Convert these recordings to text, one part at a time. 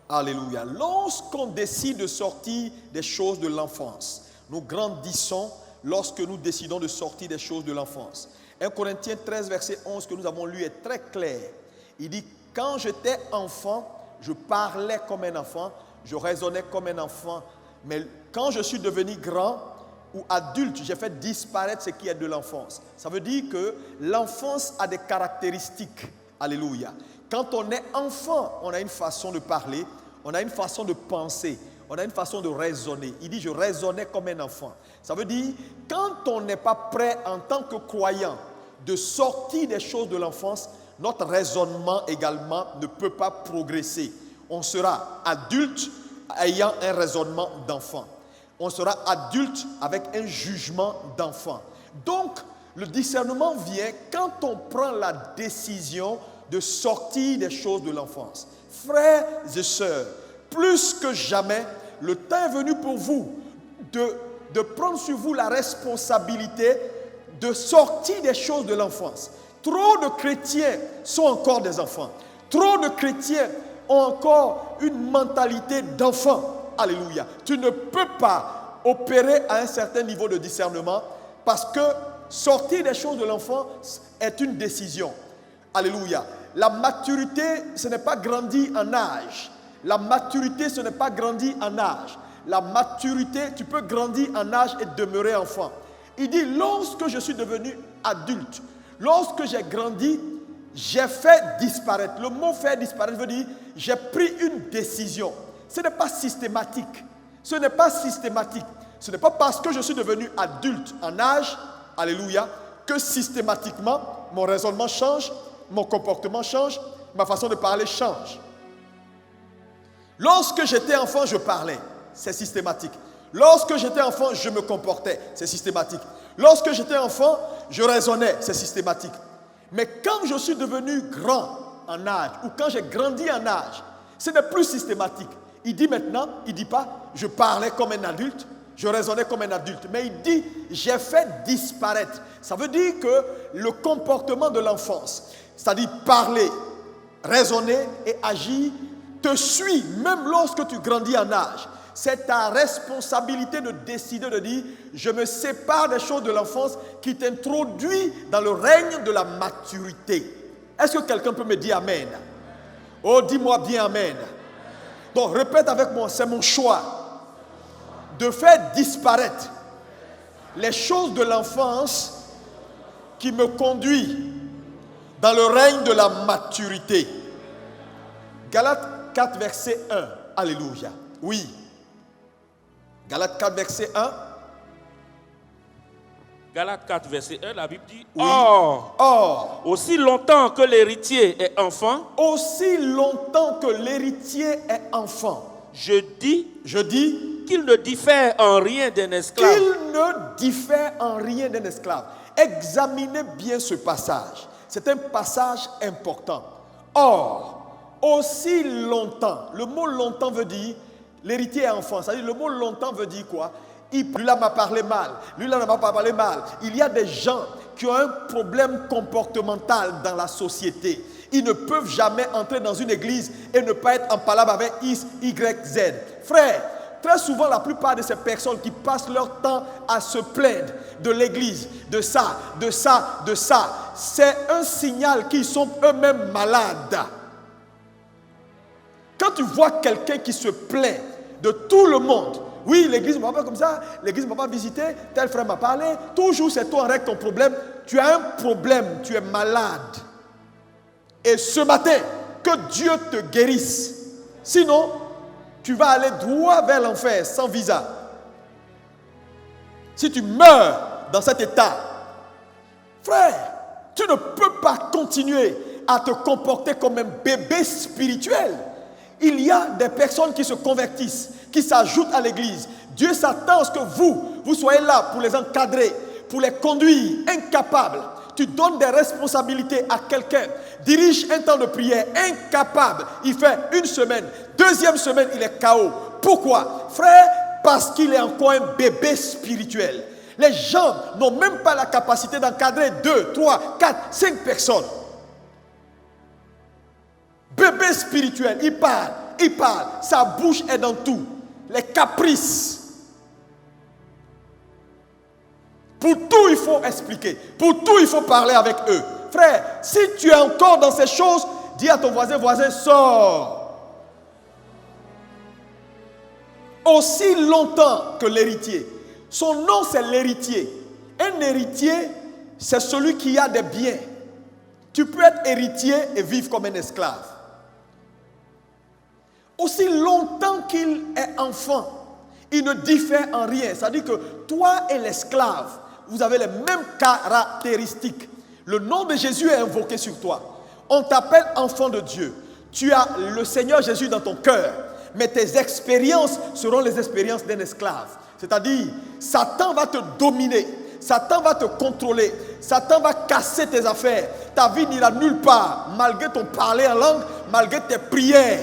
Alléluia. Lorsqu'on décide de sortir des choses de l'enfance, nous grandissons lorsque nous décidons de sortir des choses de l'enfance. 1 Corinthiens 13, verset 11 que nous avons lu est très clair. Il dit, quand j'étais enfant, je parlais comme un enfant, je raisonnais comme un enfant. Mais quand je suis devenu grand ou adulte, j'ai fait disparaître ce qui est de l'enfance. Ça veut dire que l'enfance a des caractéristiques. Alléluia. Quand on est enfant, on a une façon de parler, on a une façon de penser, on a une façon de raisonner. Il dit, je raisonnais comme un enfant. Ça veut dire, quand on n'est pas prêt en tant que croyant de sortir des choses de l'enfance, notre raisonnement également ne peut pas progresser. On sera adulte ayant un raisonnement d'enfant. On sera adulte avec un jugement d'enfant. Donc, le discernement vient quand on prend la décision de sortir des choses de l'enfance. Frères et sœurs, plus que jamais, le temps est venu pour vous de prendre sur vous la responsabilité de sortir des choses de l'enfance. Trop de chrétiens sont encore des enfants. Trop de chrétiens ont encore une mentalité d'enfant. Alléluia. Tu ne peux pas opérer à un certain niveau de discernement parce que sortir des choses de l'enfance est une décision. Alléluia. La maturité, ce n'est pas grandir en âge. La maturité, ce n'est pas grandir en âge. La maturité, tu peux grandir en âge et demeurer enfant. Il dit, lorsque je suis devenu adulte, lorsque j'ai grandi, j'ai fait disparaître. Le mot faire disparaître veut dire, j'ai pris une décision. Ce n'est pas systématique. Ce n'est pas systématique. Ce n'est pas parce que je suis devenu adulte en âge, alléluia, que systématiquement, mon raisonnement change, mon comportement change, ma façon de parler change. Lorsque j'étais enfant, je parlais. C'est systématique. Lorsque j'étais enfant, je me comportais. C'est systématique. Lorsque j'étais enfant, je raisonnais. C'est systématique. Mais quand je suis devenu grand en âge, ou quand j'ai grandi en âge, ce n'est plus systématique. Il dit maintenant, il ne dit pas, je parlais comme un adulte, je raisonnais comme un adulte. Mais il dit, j'ai fait disparaître. Ça veut dire que le comportement de l'enfance, c'est-à-dire parler, raisonner et agir, te suit même lorsque tu grandis en âge. C'est ta responsabilité de décider, de dire, je me sépare des choses de l'enfance qui t'introduisent dans le règne de la maturité. Est-ce que quelqu'un peut me dire Amen? Oh, dis-moi bien Amen. Donc, répète avec moi, c'est mon choix de faire disparaître les choses de l'enfance qui me conduisent dans le règne de la maturité. Galates 4, verset 1. Alléluia. Oui. Galates 4, verset 1. Galates 4, verset 1, la Bible dit, Oui. Or, aussi longtemps que l'héritier est enfant, aussi longtemps que l'héritier est enfant, je dis qu'il ne diffère en rien d'un esclave. Qu'il ne diffère en rien d'un esclave. Examinez bien ce passage. C'est un passage important. Or, aussi longtemps, le mot longtemps veut dire l'héritier est enfant. C'est-à-dire le mot longtemps veut dire quoi? Lui là m'a parlé mal, lui là ne m'a pas parlé mal. Il y a des gens qui ont un problème comportemental dans la société. Ils ne peuvent jamais entrer dans une église et ne pas être en palabre avec X, Y, Z. Frère, très souvent la plupart de ces personnes qui passent leur temps à se plaindre de l'église, de ça, c'est un signal qu'ils sont eux-mêmes malades. Quand tu vois quelqu'un qui se plaint de tout le monde, oui, l'église ne m'a pas comme ça, l'église ne m'a pas visité, tel frère m'a parlé, toujours c'est toi avec ton problème, tu as un problème, tu es malade. Et ce matin, que Dieu te guérisse. Sinon, tu vas aller droit vers l'enfer sans visa. Si tu meurs dans cet état, frère, tu ne peux pas continuer à te comporter comme un bébé spirituel. Il y a des personnes qui se convertissent, qui s'ajoutent à l'église. Dieu s'attend à ce que vous soyez là pour les encadrer, pour les conduire, incapables. Tu donnes des responsabilités à quelqu'un, dirige un temps de prière, incapable. Il fait une semaine, deuxième semaine, il est KO. Pourquoi? Frère, parce qu'il est encore un bébé spirituel. Les gens n'ont même pas la capacité d'encadrer 2, 3, 4, 5 personnes. Bébé spirituel, il parle, il parle, sa bouche est dans tout. Les caprices. Pour tout, il faut expliquer. Pour tout, il faut parler avec eux. Frère, si tu es encore dans ces choses, dis à ton voisin, sors. Aussi longtemps que l'héritier. Son nom, c'est l'héritier. Un héritier, c'est celui qui a des biens. Tu peux être héritier et vivre comme un esclave. Aussi longtemps qu'il est enfant, il ne diffère en rien. C'est-à-dire que toi et l'esclave, vous avez les mêmes caractéristiques. Le nom de Jésus est invoqué sur toi. On t'appelle enfant de Dieu. Tu as le Seigneur Jésus dans ton cœur. Mais tes expériences seront les expériences d'un esclave. C'est-à-dire, Satan va te dominer. Satan va te contrôler. Satan va casser tes affaires. Ta vie n'ira nulle part, malgré ton parler en langue, malgré tes prières.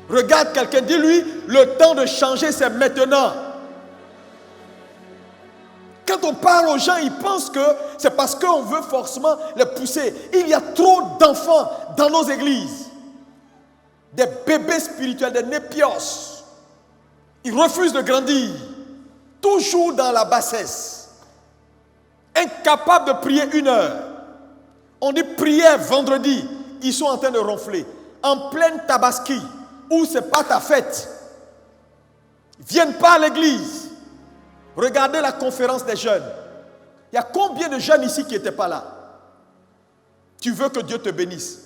Regarde quelqu'un, dis-lui, le temps de changer, c'est maintenant. Quand on parle aux gens, ils pensent que c'est parce qu'on veut forcément les pousser. Il y a trop d'enfants dans nos églises. Des bébés spirituels, des népios. Ils refusent de grandir. Toujours dans la bassesse. Incapables de prier 1 heure. On dit prière vendredi. Ils sont en train de ronfler. En pleine tabaski. Où ce n'est pas ta fête. Ils ne viennent pas à l'église. Regardez la conférence des jeunes. Il y a combien de jeunes ici qui n'étaient pas là? Tu veux que Dieu te bénisse.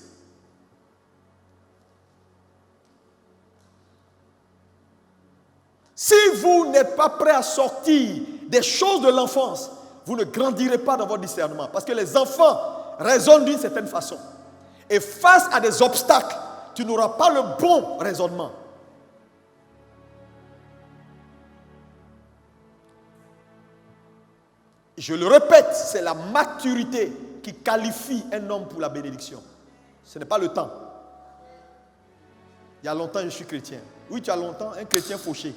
Si vous n'êtes pas prêt à sortir des choses de l'enfance, vous ne grandirez pas dans votre discernement. Parce que les enfants raisonnent d'une certaine façon. Et face à des obstacles, tu n'auras pas le bon raisonnement. Je le répète, c'est la maturité qui qualifie un homme pour la bénédiction. Ce n'est pas le temps. Il y a longtemps, je suis chrétien. Oui, tu as longtemps, un chrétien fauché.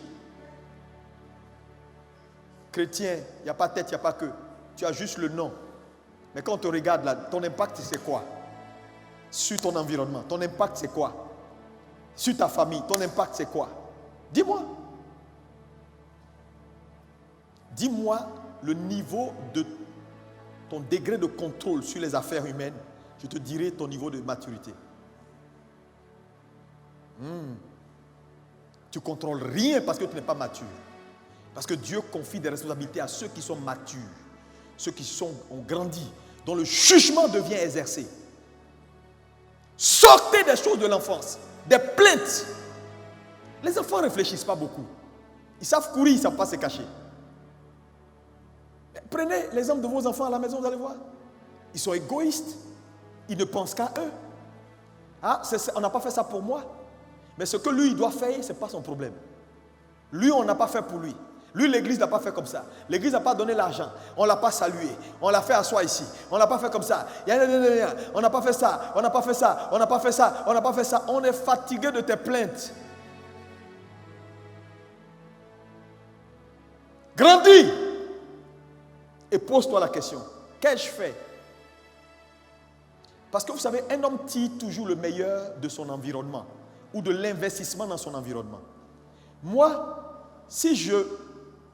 Chrétien, il n'y a pas tête, il n'y a pas queue. Tu as juste le nom. Mais quand on te regarde là, ton impact c'est quoi? Sur ton environnement, ton impact c'est quoi? Sur ta famille, ton impact c'est quoi? Dis-moi. Dis-moi le niveau de ton degré de contrôle sur les affaires humaines. Je te dirai ton niveau de maturité. Tu ne contrôles rien parce que tu n'es pas mature. Parce que Dieu confie des responsabilités à ceux qui sont matures, ceux qui ont grandi, dont le jugement devient exercé. Sortez des choses de l'enfance, des plaintes. Les enfants ne réfléchissent pas beaucoup. Ils savent courir, ils ne savent pas se cacher. Prenez l'exemple de vos enfants à la maison, vous allez voir. Ils sont égoïstes. Ils ne pensent qu'à eux. Ah, on n'a pas fait ça pour moi. Mais ce que lui, il doit faire, ce n'est pas son problème. Lui, on n'a pas fait pour lui. Lui, l'église n'a pas fait comme ça. L'église n'a pas donné l'argent. On ne l'a pas salué. On l'a fait asseoir ici. On ne l'a pas fait comme ça. On n'a pas fait ça. On n'a pas fait ça. On n'a pas fait ça. On n'a pas fait ça. On est fatigué de tes plaintes. Grandis. Et pose-toi la question. Qu'ai-je fait? Parce que vous savez, un homme tire toujours le meilleur de son environnement ou de l'investissement dans son environnement. Moi, si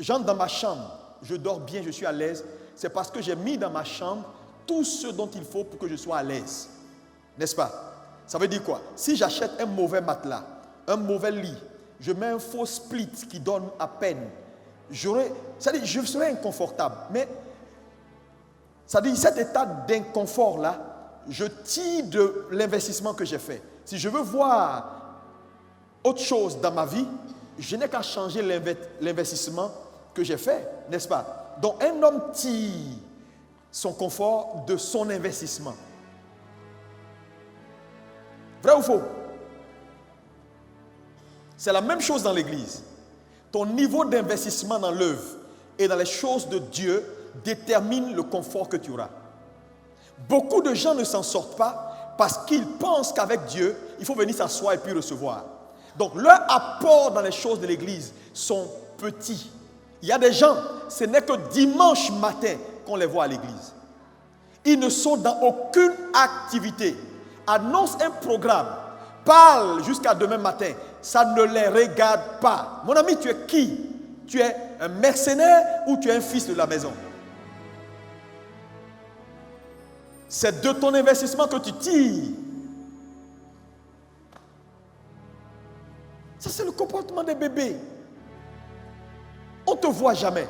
j'entre dans ma chambre, je dors bien, je suis à l'aise, c'est parce que j'ai mis dans ma chambre tout ce dont il faut pour que je sois à l'aise. N'est-ce pas? Ça veut dire quoi? Si j'achète un mauvais matelas, un mauvais lit, je mets un faux split qui donne à peine, c'est-à-dire, je serai inconfortable. Mais, c'est-à-dire, cet état d'inconfort-là, je tire de l'investissement que j'ai fait. Si je veux voir autre chose dans ma vie, je n'ai qu'à changer l'investissement que j'ai fait, n'est-ce pas? Donc, un homme tire son confort de son investissement. Vrai ou faux? C'est la même chose dans l'église. Ton niveau d'investissement dans l'œuvre et dans les choses de Dieu détermine le confort que tu auras. Beaucoup de gens ne s'en sortent pas parce qu'ils pensent qu'avec Dieu, il faut venir s'asseoir et puis recevoir. Donc, leur apport dans les choses de l'église sont petits. Il y a des gens, ce n'est que dimanche matin qu'on les voit à l'église. Ils ne sont dans aucune activité. Annonce un programme. parlent jusqu'à demain matin, ça ne les regarde pas. Mon ami, tu es qui? Tu es un mercenaire ou tu es un fils de la maison? C'est de ton investissement que tu tires. Ça, c'est le comportement des bébés. On ne te voit jamais.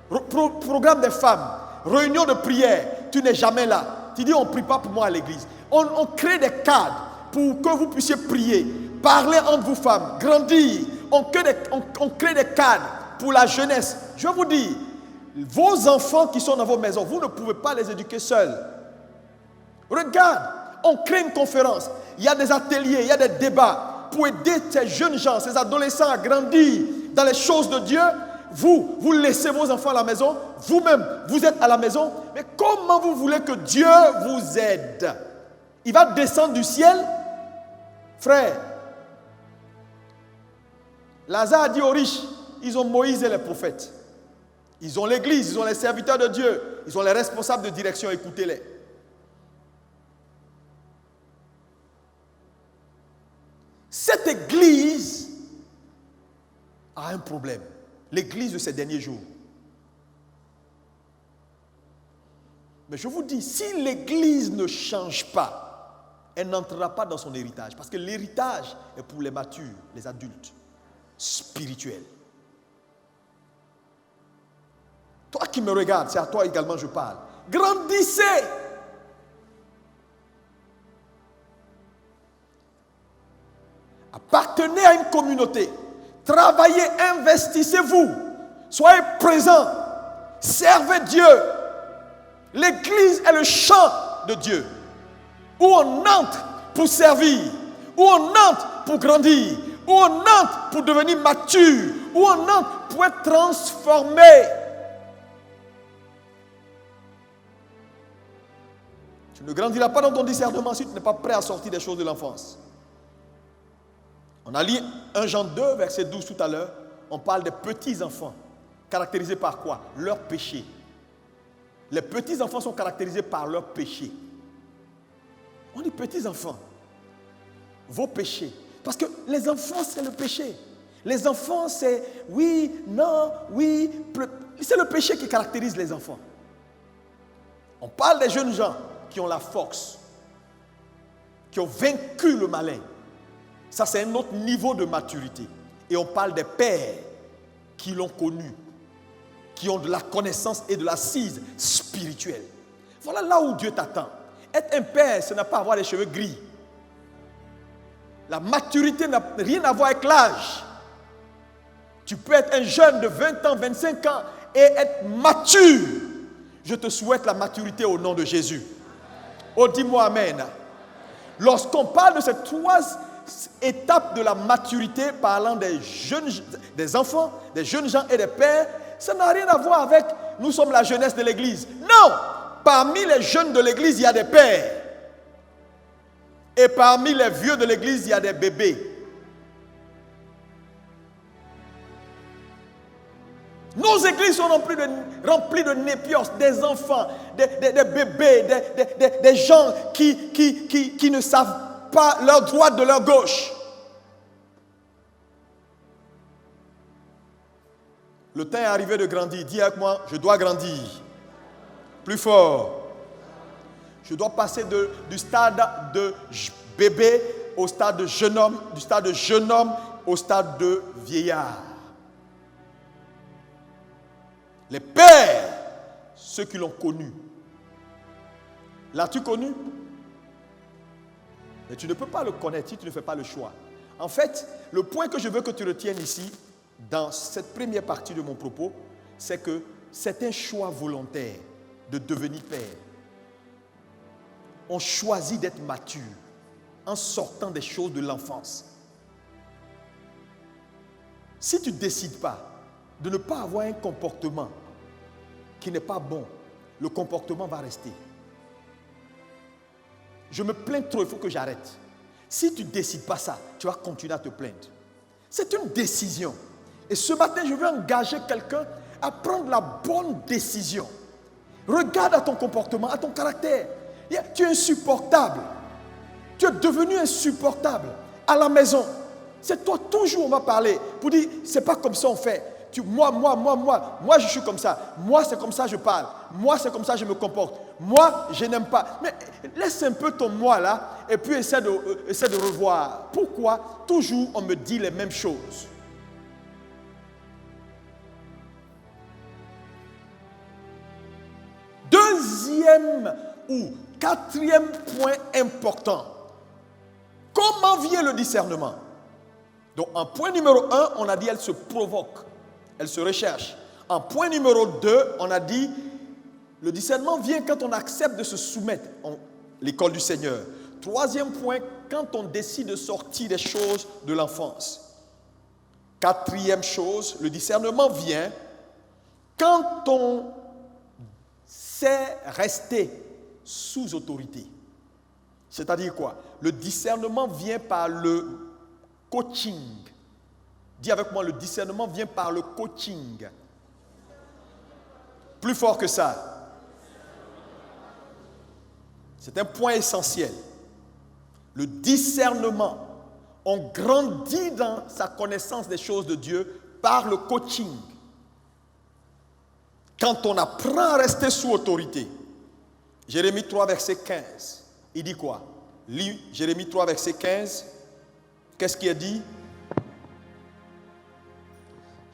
Programme des femmes, réunion de prière, tu n'es jamais là. Tu dis, on ne prie pas pour moi à l'église. On crée des cadres pour que vous puissiez prier, parler entre vous femmes, grandir. On crée des cadres pour la jeunesse. Je vous dis, vos enfants qui sont dans vos maisons, vous ne pouvez pas les éduquer seuls. Regarde, on crée une conférence. Il y a des ateliers, il y a des débats pour aider ces jeunes gens, ces adolescents à grandir dans les choses de Dieu. Vous laissez vos enfants à la maison, vous-même, vous êtes à la maison, mais comment vous voulez que Dieu vous aide? Il va descendre du ciel? Frère, Lazare a dit aux riches, ils ont Moïse et les prophètes. Ils ont l'église, ils ont les serviteurs de Dieu, ils ont les responsables de direction, écoutez-les. Cette église a un problème. L'église de ces derniers jours. Mais je vous dis, si l'église ne change pas, elle n'entrera pas dans son héritage. Parce que l'héritage est pour les matures, les adultes, spirituels. Toi qui me regardes, c'est à toi également je parle. Grandissez! Appartenez à une communauté. Travaillez, investissez-vous. Soyez présents. Servez Dieu. L'église est le champ de Dieu. Où on entre pour servir. Où on entre pour grandir. Où on entre pour devenir mature. Où on entre pour être transformé. Tu ne grandiras pas dans ton discernement si tu n'es pas prêt à sortir des choses de l'enfance. On a lu 1 Jean 2, verset 12 tout à l'heure. On parle des petits-enfants. Caractérisés par quoi? Leur péché. Les petits-enfants sont caractérisés par leur péché. On dit petits-enfants. Vos péchés. Parce que les enfants, c'est le péché. Les enfants, c'est oui, non, oui. C'est le péché qui caractérise les enfants. On parle des jeunes gens qui ont la force, qui ont vaincu le malin. Ça, c'est un autre niveau de maturité. Et on parle des pères qui l'ont connu, qui ont de la connaissance et de l'assise spirituelle. Voilà là où Dieu t'attend. Être un père, ce n'est pas avoir les cheveux gris. La maturité n'a rien à voir avec l'âge. Tu peux être un jeune de 20 ans, 25 ans et être mature. Je te souhaite la maturité au nom de Jésus. Oh, dis-moi Amen. Lorsqu'on parle de ces 3 étapes de la maturité, parlant des enfants, des jeunes gens et des pères, ça n'a rien à voir avec nous sommes la jeunesse de l'église. Non! Parmi les jeunes de l'église, il y a des pères. Et parmi les vieux de l'église, il y a des bébés. Nos églises sont remplies de népios, des enfants, des bébés, des gens qui ne savent pas leur droite de leur gauche. Le temps est arrivé de grandir. Dis avec moi, je dois grandir. Plus fort. Je dois passer du stade de bébé au stade de jeune homme, du stade de jeune homme au stade de vieillard. Les pères, ceux qui l'ont connu. L'as-tu connu? Mais tu ne peux pas le connaître si tu ne fais pas le choix. En fait, le point que je veux que tu retiennes ici, dans cette première partie de mon propos, c'est que c'est un choix volontaire de devenir père. On choisit d'être mature en sortant des choses de l'enfance. Si tu ne décides pas de ne pas avoir un comportement qui n'est pas bon, le comportement va rester. Je me plains trop, il faut que j'arrête. Si tu ne décides pas ça, tu vas continuer à te plaindre. C'est une décision. Et ce matin, je veux engager quelqu'un à prendre la bonne décision. Regarde à ton comportement, à ton caractère. Tu es insupportable. Tu es devenu insupportable. À la maison, c'est toi toujours on va parler pour dire c'est pas comme ça on fait. Moi je suis comme ça. Moi c'est comme ça je parle. Moi c'est comme ça je me comporte. Moi je n'aime pas. Mais laisse un peu ton moi là et puis essaie de revoir. Pourquoi toujours on me dit les mêmes choses? Deuxième ou quatrième point important. Comment vient le discernement? Donc en point numéro 1, on a dit elle se provoque, elle se recherche. En point numéro 2, on a dit le discernement vient quand on accepte de se soumettre à l'école du Seigneur. Troisième point, quand on décide de sortir des choses de l'enfance. Quatrième chose, le discernement vient quand on sait rester sous autorité. C'est-à-dire quoi? Le discernement vient par le coaching. Dis avec moi, le discernement vient par le coaching. Plus fort que ça. C'est un point essentiel. Le discernement, on grandit dans sa connaissance des choses de Dieu par le coaching. Quand on apprend à rester sous autorité. Jérémie 3, verset 15. Il dit quoi? Lis Jérémie 3, verset 15. Qu'est-ce qui est dit?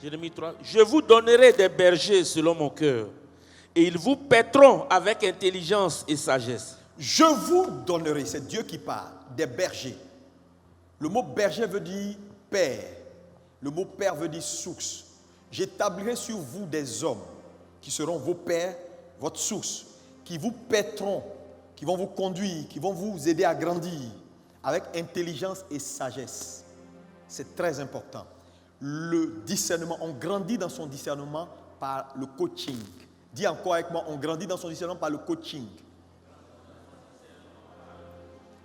Jérémie 3. Je vous donnerai des bergers selon mon cœur, et ils vous paîtront avec intelligence et sagesse. Je vous donnerai, c'est Dieu qui parle, des bergers. Le mot berger veut dire père. Le mot père veut dire source. J'établirai sur vous des hommes qui seront vos pères, votre source, qui vous paîtront, qui vont vous conduire, qui vont vous aider à grandir avec intelligence et sagesse. C'est très important. Le discernement, on grandit dans son discernement par le coaching. Dis encore avec moi, on grandit dans son discernement par le coaching.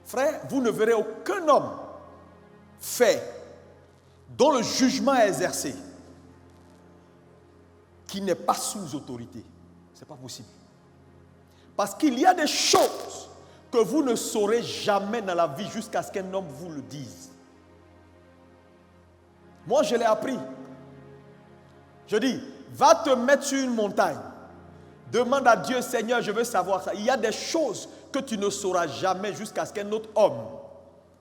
Frère, vous ne verrez aucun homme fait dont le jugement est exercé qui n'est pas sous autorité. Ce n'est pas possible. Parce qu'il y a des choses que vous ne saurez jamais dans la vie jusqu'à ce qu'un homme vous le dise. Moi, je l'ai appris. Je dis, va te mettre sur une montagne. Demande à Dieu, Seigneur, je veux savoir ça. Il y a des choses que tu ne sauras jamais jusqu'à ce qu'un autre homme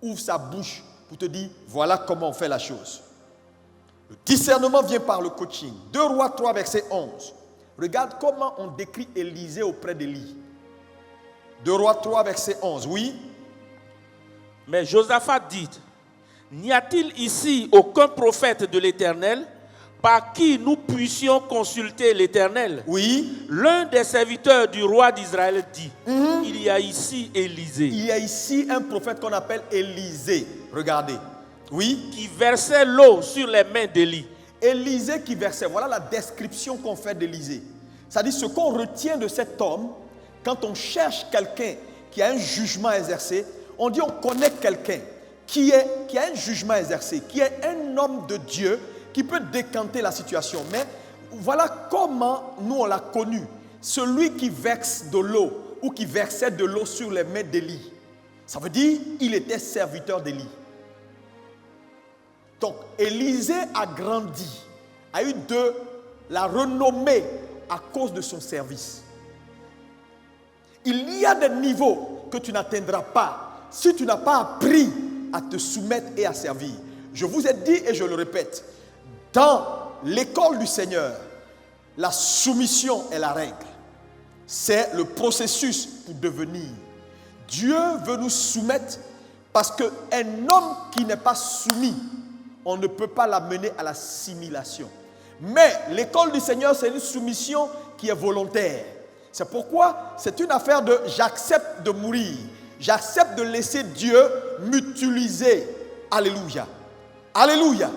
ouvre sa bouche pour te dire, voilà comment on fait la chose. Le discernement vient par le coaching. 2 Rois 3, verset 11. Regarde comment on décrit Élisée auprès d'Élie. 2 Rois 3, verset 11. Oui. Mais Josaphat dit, n'y a-t-il ici aucun prophète de l'Éternel par qui nous puissions consulter l'Éternel? Oui. L'un des serviteurs du roi d'Israël dit, il y a ici Élisée. Il y a ici un prophète qu'on appelle Élisée. Regardez. Oui. Qui versait l'eau sur les mains d'Élie. Élisée qui versait. Voilà la description qu'on fait d'Élisée. C'est-à-dire ce qu'on retient de cet homme, quand on cherche quelqu'un qui a un jugement exercé, on dit on connaît quelqu'un qui a un jugement exercé, qui est un homme de Dieu, qui peut décanter la situation. Mais voilà comment nous on l'a connu. Celui qui verse de l'eau ou qui versait de l'eau sur les mains d'Élie. Ça veut dire qu'il était serviteur d'Élie. Donc Élisée a grandi, a eu de la renommée à cause de son service. Il y a des niveaux que tu n'atteindras pas si tu n'as pas appris à te soumettre et à servir. Je vous ai dit et je le répète, dans l'école du Seigneur, la soumission est la règle. C'est le processus pour devenir. Dieu veut nous soumettre parce qu'un homme qui n'est pas soumis, on ne peut pas l'amener à l'assimilation. Mais l'école du Seigneur, c'est une soumission qui est volontaire. C'est pourquoi c'est une affaire de j'accepte de mourir. J'accepte de laisser Dieu m'utiliser. Alléluia. Alléluia.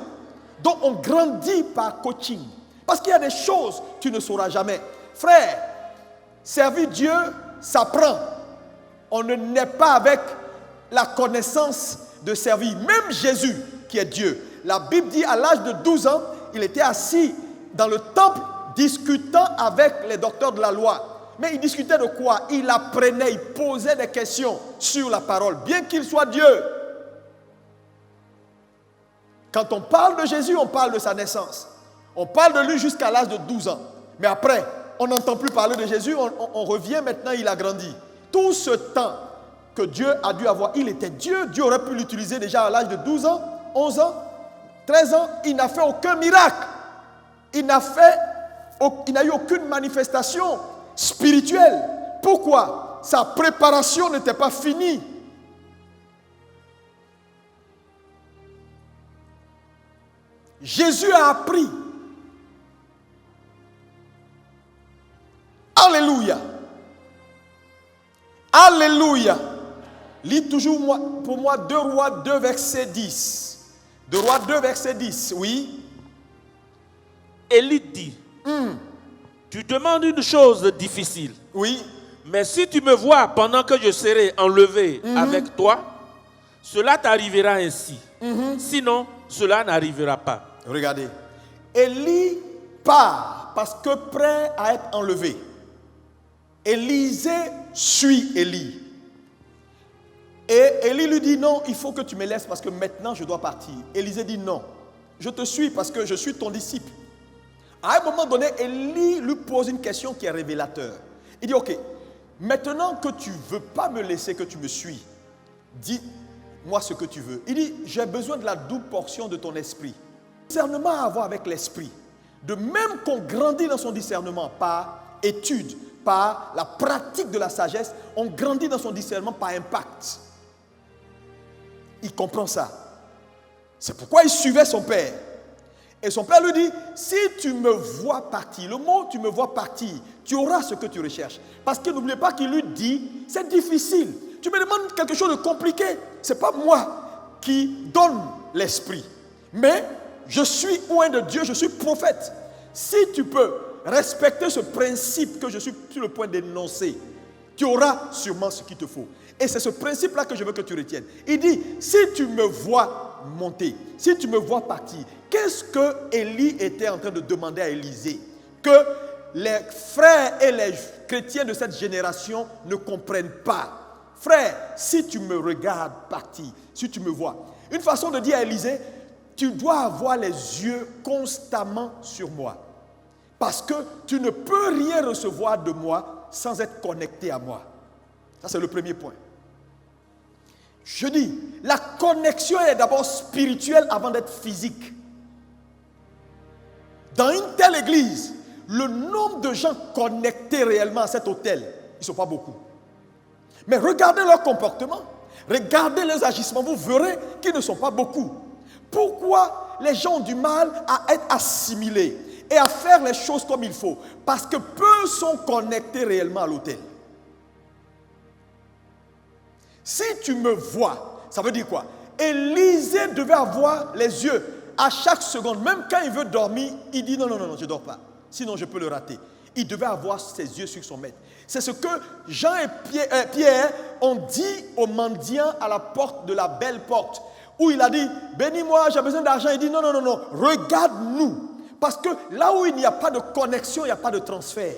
Donc on grandit par coaching. Parce qu'il y a des choses que tu ne sauras jamais. Frère, servir Dieu s'apprend. On ne naît pas avec la connaissance de servir. Même Jésus, qui est Dieu. La Bible dit à l'âge de 12 ans, il était assis dans le temple discutant avec les docteurs de la loi. Mais il discutait de quoi? Il apprenait, il posait des questions sur la parole, bien qu'il soit Dieu. Quand on parle de Jésus, on parle de sa naissance. On parle de lui jusqu'à l'âge de 12 ans. Mais après, on n'entend plus parler de Jésus, on revient maintenant, il a grandi. Tout ce temps que Dieu a dû avoir, il était Dieu. Dieu aurait pu l'utiliser déjà à l'âge de 12 ans, 11 ans, 13 ans. Il n'a fait aucun miracle. Il n'a eu aucune manifestation spirituelle. Pourquoi? Sa préparation n'était pas finie. Jésus a appris. Alléluia. Alléluia. Lis toujours pour moi 2 Rois 2 verset 10. 2 Rois 2 verset 10, oui. Élie dit, tu demandes une chose difficile. Oui. Mais si tu me vois pendant que je serai enlevé avec toi, cela t'arrivera ainsi. Sinon, cela n'arrivera pas. Regardez. Élie part parce que prêt à être enlevé. Élisée suit Élie. Et Élie lui dit non, il faut que tu me laisses parce que maintenant je dois partir. Élisée dit non, je te suis parce que je suis ton disciple. À un moment donné, Élie lui pose une question qui est révélateur. Il dit ok, maintenant que tu ne veux pas me laisser, que tu me suis, dis-moi ce que tu veux. Il dit j'ai besoin de la double portion de ton esprit. Discernement à avoir avec l'esprit. De même qu'on grandit dans son discernement par étude, par la pratique de la sagesse, on grandit dans son discernement par impact. Il comprend ça. C'est pourquoi il suivait son père. Et son père lui dit, si tu me vois partir, le mot tu me vois partir, tu auras ce que tu recherches. Parce que n'oubliez pas qu'il lui dit, c'est difficile. Tu me demandes quelque chose de compliqué. Ce n'est pas moi qui donne l'esprit. Mais je suis oint de Dieu, je suis prophète. Si tu peux respecter ce principe que je suis sur le point d'énoncer, tu auras sûrement ce qu'il te faut. Et c'est ce principe-là que je veux que tu retiennes. Il dit, si tu me vois monter, si tu me vois partir, qu'est-ce que Élie était en train de demander à Élisée? Que les frères et les chrétiens de cette génération ne comprennent pas. Frère, si tu me regardes partir, si tu me vois, une façon de dire à Élisée, tu dois avoir les yeux constamment sur moi. Parce que tu ne peux rien recevoir de moi sans être connecté à moi. Ça, c'est le premier point. Je dis, la connexion est d'abord spirituelle avant d'être physique. Dans une telle église, le nombre de gens connectés réellement à cet autel, ils ne sont pas beaucoup. Mais regardez leur comportement, regardez leurs agissements, vous verrez qu'ils ne sont pas beaucoup. Pourquoi les gens ont du mal à être assimilés et à faire les choses comme il faut? Parce que peu sont connectés réellement à l'autel. Si tu me vois, ça veut dire quoi? Élisée devait avoir les yeux à chaque seconde. Même quand il veut dormir, il dit non, je ne dors pas. Sinon, je peux le rater. Il devait avoir ses yeux sur son maître. C'est ce que Jean et Pierre ont dit au mendiant à la porte de la belle porte. Où il a dit, bénis-moi, j'ai besoin d'argent. Il dit non, regarde-nous. Parce que là où il n'y a pas de connexion, il n'y a pas de transfert.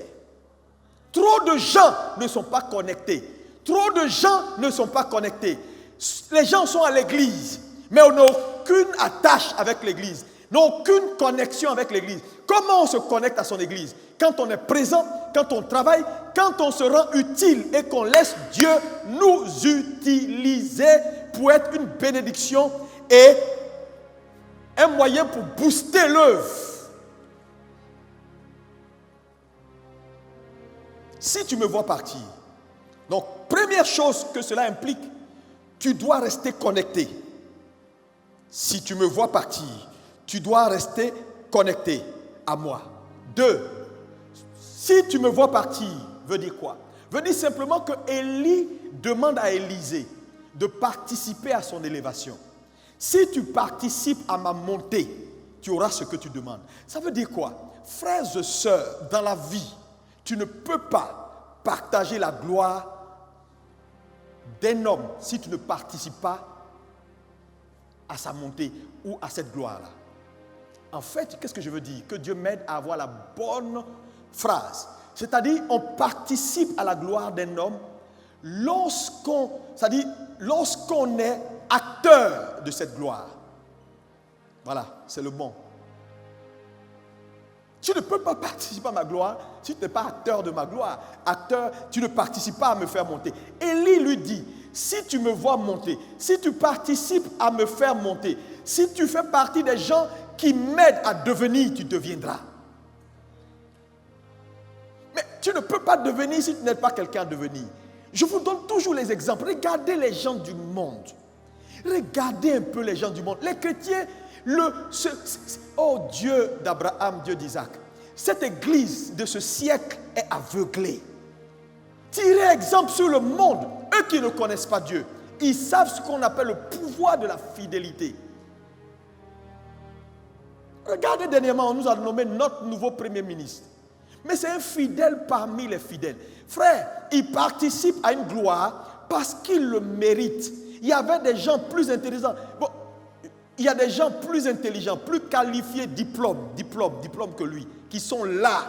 Trop de gens ne sont pas connectés. Trop de gens ne sont pas connectés. Les gens sont à l'église, mais on n'a aucune attache avec l'église, n'ont aucune connexion avec l'église. Comment on se connecte à son église? Quand on est présent, quand on travaille, quand on se rend utile et qu'on laisse Dieu nous utiliser pour être une bénédiction et un moyen pour booster l'œuvre. Si tu me vois partir, donc première chose que cela implique, tu dois rester connecté. Si tu me vois partir, tu dois rester connecté à moi. 2, si tu me vois partir, veut dire quoi? Veut dire simplement que Élie demande à Élisée de participer à son élévation. Si tu participes à ma montée, tu auras ce que tu demandes. Ça veut dire quoi? Frères et sœurs, dans la vie, tu ne peux pas partager la gloire d'un homme si tu ne participes pas à sa montée ou à cette gloire-là. En fait, qu'est-ce que je veux dire? Que Dieu m'aide à avoir la bonne phrase. C'est-à-dire, on participe à la gloire d'un homme lorsqu'on est acteur de cette gloire. Voilà, c'est le bon. Tu ne peux pas participer à ma gloire si tu n'es pas acteur de ma gloire. Acteur, tu ne participes pas à me faire monter. Élie lui dit, si tu me vois monter, si tu participes à me faire monter, si tu fais partie des gens qui m'aident à devenir, tu deviendras. Mais tu ne peux pas devenir si tu n'es pas quelqu'un à devenir. Je vous donne toujours les exemples. Regardez les gens du monde. Regardez un peu les gens du monde. Les chrétiens, oh Dieu d'Abraham, Dieu d'Isaac, cette église de ce siècle est aveuglée. Tirez exemple sur le monde. Eux qui ne connaissent pas Dieu, ils savent ce qu'on appelle le pouvoir de la fidélité. Regardez dernièrement, on nous a nommé notre nouveau premier ministre. Mais c'est un fidèle parmi les fidèles. Frère, il participe à une gloire parce qu'il le mérite. Il y avait des gens plus intelligents. Bon, il y a des gens plus intelligents, plus qualifiés, diplômes que lui, qui sont là.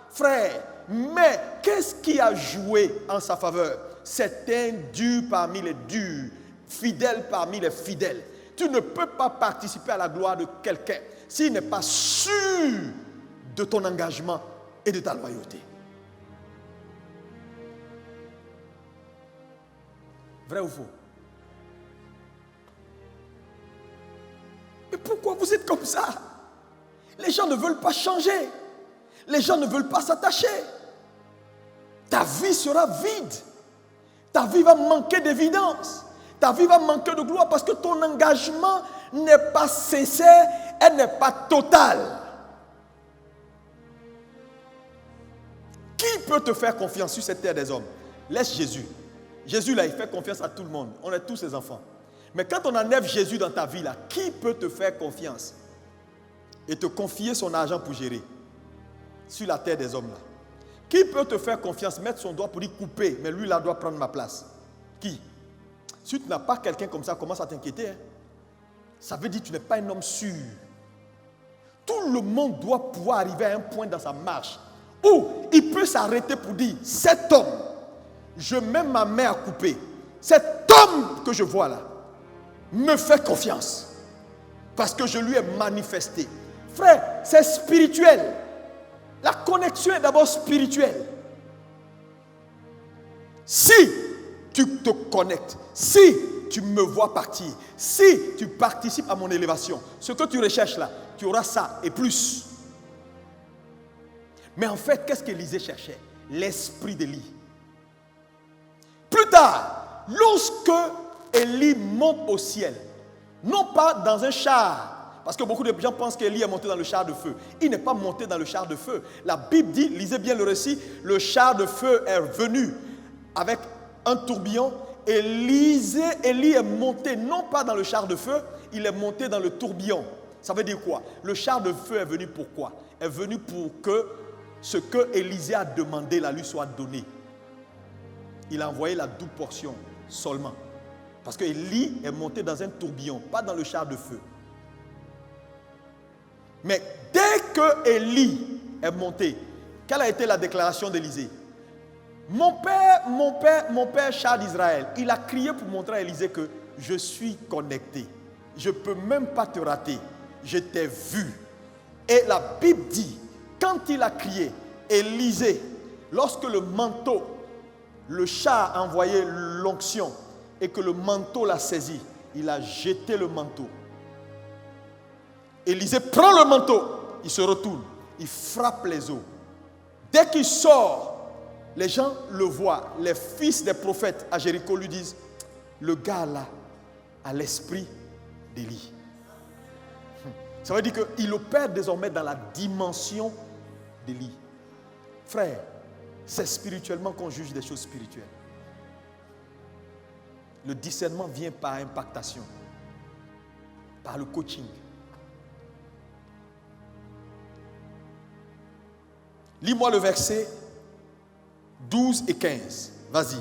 Frère, mais qu'est-ce qui a joué en sa faveur? C'est un dur parmi les durs, fidèle parmi les fidèles. Tu ne peux pas participer à la gloire de quelqu'un s'il n'est pas sûr de ton engagement et de ta loyauté. Vrai ou faux? Mais pourquoi vous êtes comme ça? Les gens ne veulent pas changer. Les gens ne veulent pas s'attacher. Ta vie sera vide. Ta vie va manquer d'évidence. Ta vie va manquer de gloire parce que ton engagement n'est pas sincère, elle n'est pas totale. Qui peut te faire confiance sur cette terre des hommes? Laisse Jésus. Jésus là, il fait confiance à tout le monde. On est tous ses enfants. Mais quand on enlève Jésus dans ta vie là, qui peut te faire confiance et te confier son argent pour gérer sur la terre des hommes là? Qui peut te faire confiance, mettre son doigt pour lui couper, mais lui là doit prendre ma place? Qui? Si tu n'as pas quelqu'un comme ça, commence à t'inquiéter. Hein? Ça veut dire que tu n'es pas un homme sûr. Tout le monde doit pouvoir arriver à un point dans sa marche où il peut s'arrêter pour dire, cet homme, je mets ma main à couper. Cet homme que je vois là me fait confiance parce que je lui ai manifesté. Frère, c'est spirituel. La connexion est d'abord spirituelle. Si tu te connectes, si tu me vois partir, si tu participes à mon élévation, ce que tu recherches là, tu auras ça et plus. Mais en fait, qu'est-ce qu'Élisée cherchait? L'esprit d'Élie. Plus tard, lorsque Élie monte au ciel, non pas dans un char, parce que beaucoup de gens pensent qu'Élie est monté dans le char de feu. Il n'est pas monté dans le char de feu. La Bible dit, lisez bien le récit, le char de feu est venu avec un tourbillon. Élie est monté non pas dans le char de feu, il est monté dans le tourbillon. Ça veut dire quoi? Le char de feu est venu pourquoi? Est venu pour que ce que Élisée a demandé là lui soit donné. Il a envoyé la double portion seulement. Parce que Élie est monté dans un tourbillon, pas dans le char de feu. Mais dès que Élie est monté, quelle a été la déclaration d'Élisée? Mon père, char d'Israël, il a crié pour montrer à Élisée que je suis connecté. Je ne peux même pas te rater. Je t'ai vu. Et la Bible dit, quand il a crié, Élisée, lorsque le manteau, le char a envoyé l'onction et que le manteau l'a saisi, il a jeté le manteau. Élisée prend le manteau, il se retourne, il frappe les eaux. Dès qu'il sort, les gens le voient. Les fils des prophètes à Jéricho lui disent, le gars là a l'esprit d'Élie. Ça veut dire qu'il opère désormais dans la dimension d'Élie. Frère, c'est spirituellement qu'on juge des choses spirituelles. Le discernement vient par impactation, par le coaching. Lis-moi le verset 12 et 15. Vas-y.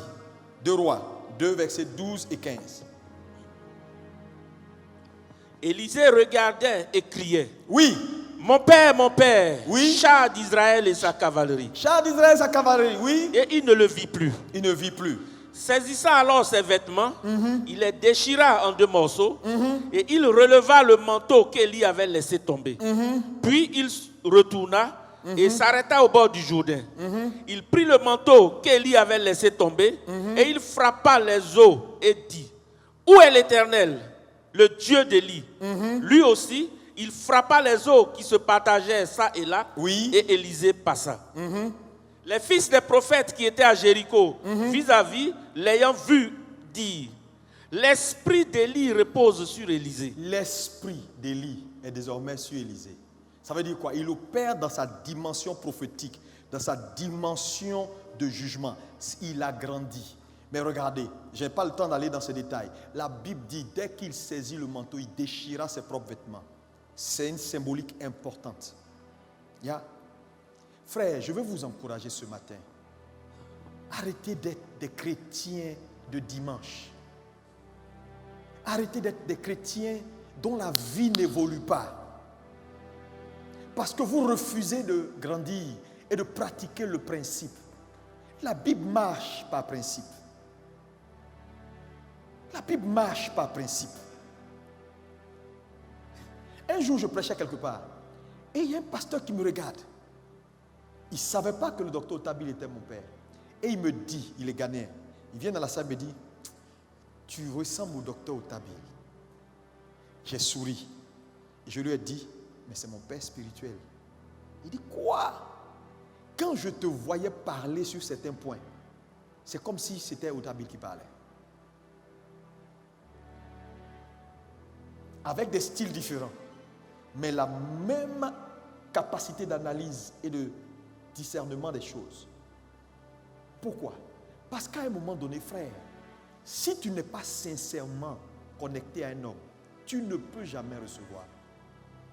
2 Rois, 2 versets 12 et 15. Élisée regardait et criait. Oui. Mon père, oui. Char d'Israël et sa cavalerie. Char d'Israël et sa cavalerie, oui. Et il ne le vit plus. Il ne vit plus. Saisissant alors ses vêtements, il les déchira en 2 morceaux et il releva le manteau qu'Élie avait laissé tomber. Puis il retourna et s'arrêta au bord du Jourdain. Il prit le manteau qu'Élie avait laissé tomber et il frappa les eaux et dit: Où est l'Éternel, le Dieu d'Élie? Lui aussi, il frappa les eaux qui se partageaient ça et là, et Élisée passa. Les fils des prophètes qui étaient à Jéricho, vis-à-vis, l'ayant vu, dirent: L'esprit d'Élie repose sur Élisée. L'esprit d'Élie est désormais sur Élisée. Ça veut dire quoi? Il opère dans sa dimension prophétique, dans sa dimension de jugement. Il a grandi. Mais regardez, je n'ai pas le temps d'aller dans ces détails. La Bible dit, dès qu'il saisit le manteau, il déchira ses propres vêtements. C'est une symbolique importante. Frère, je veux vous encourager ce matin. Arrêtez d'être des chrétiens de dimanche. Arrêtez d'être des chrétiens dont la vie n'évolue pas. Parce que vous refusez de grandir et de pratiquer le principe. La Bible marche par principe. La Bible marche par principe. Un jour, je prêchais quelque part et il y a un pasteur qui me regarde. Il ne savait pas que le docteur Otabil était mon père. Et il me dit, il est ghanéen. Il vient dans la salle et me dit: Tu ressembles au docteur Otabil. J'ai souri. Et je lui ai dit: Mais c'est mon père spirituel. Il dit: Quoi? Quand je te voyais parler sur certains points, c'est comme si c'était Otabil qui parlait. Avec des styles différents, mais la même capacité d'analyse et de discernement des choses. Pourquoi? Parce qu'à un moment donné, frère, si tu n'es pas sincèrement connecté à un homme, tu ne peux jamais recevoir.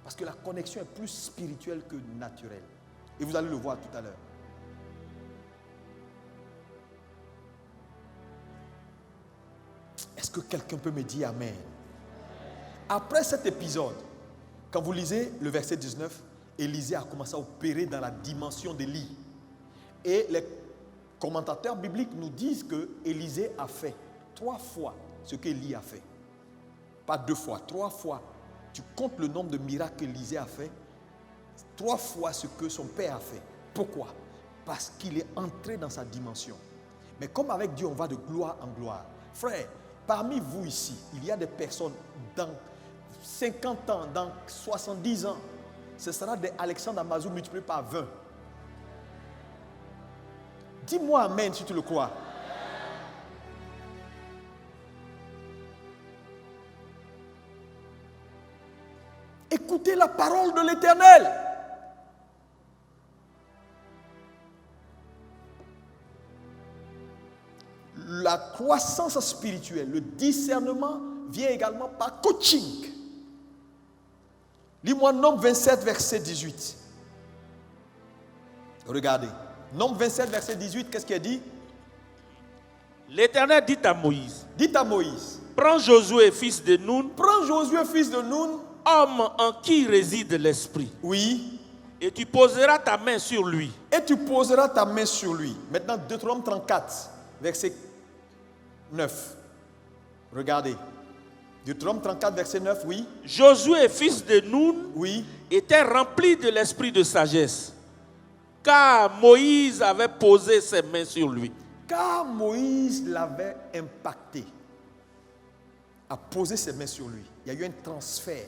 Parce que la connexion est plus spirituelle que naturelle. Et vous allez le voir tout à l'heure. Est-ce que quelqu'un peut me dire Amen? Après cet épisode, quand vous lisez le verset 19, Élisée a commencé à opérer dans la dimension d'Élie. Et les commentateurs bibliques nous disent que Élisée a fait 3 fois ce qu'Élie a fait. Pas 2 fois, 3 fois. Tu comptes le nombre de miracles qu'Élisée a fait, 3 fois ce que son père a fait. Pourquoi? Parce qu'il est entré dans sa dimension. Mais comme avec Dieu, on va de gloire en gloire. Frère, parmi vous ici, il y a des personnes dans 50 ans, dans 70 ans, ce sera des Alexandre Amazou multiplié par 20. Dis-moi Amen si tu le crois. Écoutez la parole de l'Éternel. La croissance spirituelle, le discernement vient également par coaching. Lis-moi Nombre 27, verset 18. Regardez. Nombre 27, verset 18, qu'est-ce qu'il dit? L'Éternel dit à Moïse: Dites à Moïse: Prends Josué, fils de Nun, Prends Josué, fils de Nun, homme en qui réside l'Esprit. Oui. Et tu poseras ta main sur lui. Et tu poseras ta main sur lui. Maintenant, Deutéronome 34, verset 9. Regardez. Deutéronome 34, verset 9, oui. Josué, fils de Nun, Oui. était rempli de l'esprit de sagesse, car Moïse avait posé ses mains sur lui. Car Moïse l'avait impacté, a posé ses mains sur lui. Il y a eu un transfert.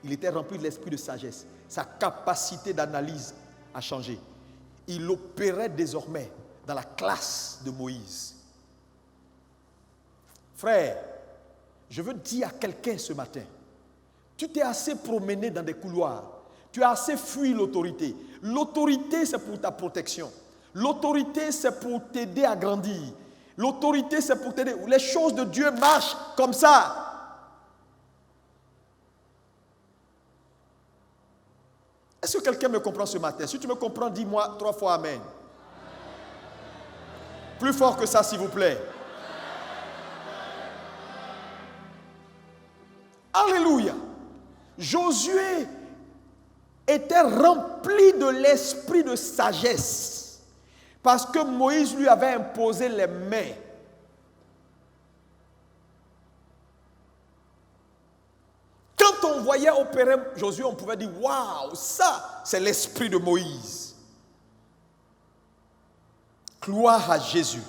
Il était rempli de l'esprit de sagesse. Sa capacité d'analyse a changé. Il opérait désormais dans la classe de Moïse. Frère, je veux dire à quelqu'un ce matin, tu t'es assez promené dans des couloirs, tu as assez fui l'autorité. L'autorité, c'est pour ta protection. L'autorité, c'est pour t'aider à grandir. L'autorité, c'est pour t'aider. Les choses de Dieu marchent comme ça. Est-ce que quelqu'un me comprend ce matin? Si tu me comprends, dis-moi 3 fois Amen. Plus fort que ça, s'il vous plaît. Alléluia. Josué était rempli de l'esprit de sagesse parce que Moïse lui avait imposé les mains. on voyait opérer Josué, on pouvait dire, waouh, ça, c'est l'esprit de Moïse. Gloire à Jésus.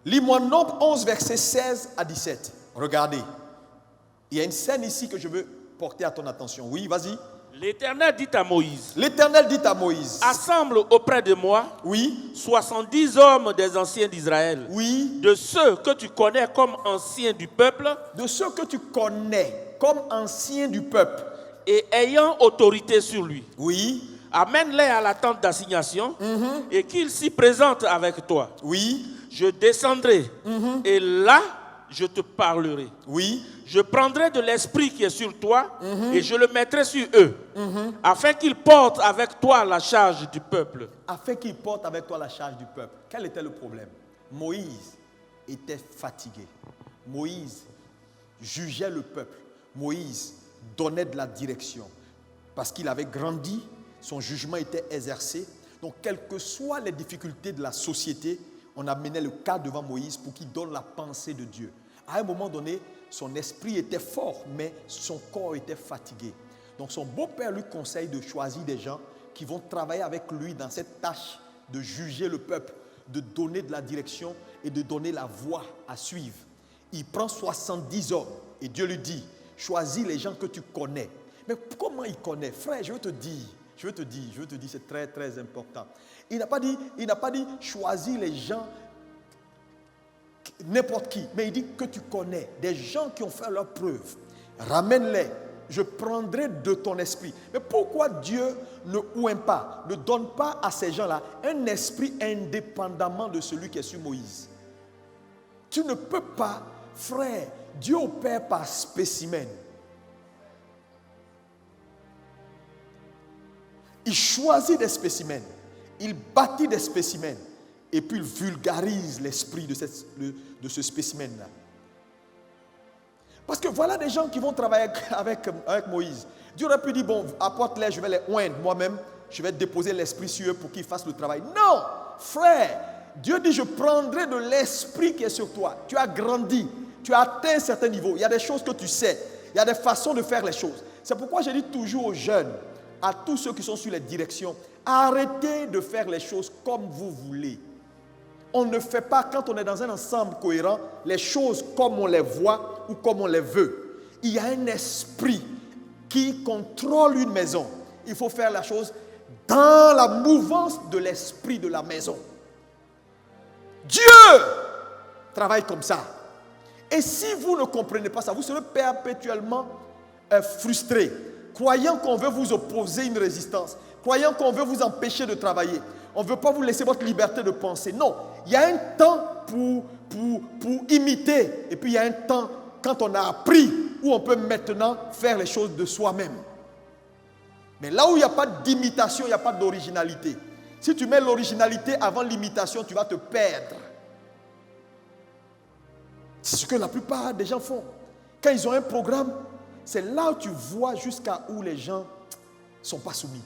Lis-moi Nombre 11, versets 16 à 17. Regardez. Il y a une scène ici que je veux porter à ton attention. Oui, vas-y. L'Éternel dit à Moïse, L'Éternel dit à Moïse. assemble auprès de moi Oui, 70 hommes des anciens d'Israël, oui. de ceux que tu connais comme anciens du peuple De ceux que tu connais comme anciens du peuple. et ayant autorité sur lui. Oui, Amène-les à la tente d'assignation et qu'ils s'y présentent avec toi. oui, Je descendrai et là, je te parlerai. oui. Je prendrai de l'esprit qui est sur toi et je le mettrai sur eux, afin qu'ils portent avec toi la charge du peuple. Afin qu'il porte avec toi la charge du peuple. Quel était le problème? Moïse était fatigué. Moïse jugeait le peuple. Moïse donnait de la direction. Parce qu'il avait grandi, son jugement était exercé. Donc, quelles que soient les difficultés de la société, on amenait le cas devant Moïse pour qu'il donne la pensée de Dieu. À un moment donné, son esprit était fort, mais son corps était fatigué. Donc son beau-père lui conseille de choisir des gens qui vont travailler avec lui dans cette tâche de juger le peuple, de donner de la direction et de donner la voie à suivre. Il prend 70 hommes et Dieu lui dit, choisis les gens que tu connais. Mais comment il connaît? Frère, je veux te dire, c'est très très important. Il n'a pas dit choisis les gens n'importe qui, mais il dit que tu connais, des gens qui ont fait leur preuve. Ramène-les, je prendrai de ton esprit. Mais pourquoi Dieu ne donne pas à ces gens-là un esprit indépendamment de celui qui est sur Moïse? Tu ne peux pas, frère, Dieu opère par spécimen. Il choisit des spécimens, il bâtit des spécimens. Et puis il vulgarise l'esprit de ce spécimen-là. Parce que voilà des gens qui vont travailler avec Moïse. Dieu aurait pu dire, bon, apporte-les, je vais les oindre moi-même, je vais déposer l'esprit sur eux pour qu'ils fassent le travail. Non, frère, Dieu dit, je prendrai de l'esprit qui est sur toi. Tu as grandi, tu as atteint un certain niveau. Il y a des choses que tu sais, il y a des façons de faire les choses. C'est pourquoi je dis toujours aux jeunes, à tous ceux qui sont sur les directions, arrêtez de faire les choses comme vous voulez. On ne fait pas, quand on est dans un ensemble cohérent, les choses comme on les voit ou comme on les veut. Il y a un esprit qui contrôle une maison. Il faut faire la chose dans la mouvance de l'esprit de la maison. Dieu travaille comme ça. Et si vous ne comprenez pas ça, vous serez perpétuellement frustré, croyant qu'on veut vous opposer une résistance, croyant qu'on veut vous empêcher de travailler. On ne veut pas vous laisser votre liberté de penser. Non, il y a un temps pour imiter. Et puis il y a un temps, quand on a appris, où on peut maintenant faire les choses de soi-même. Mais là où il n'y a pas d'imitation, il n'y a pas d'originalité. Si tu mets l'originalité avant l'imitation, tu vas te perdre. C'est ce que la plupart des gens font. Quand ils ont un programme, c'est là où tu vois jusqu'à où les gens ne sont pas soumis.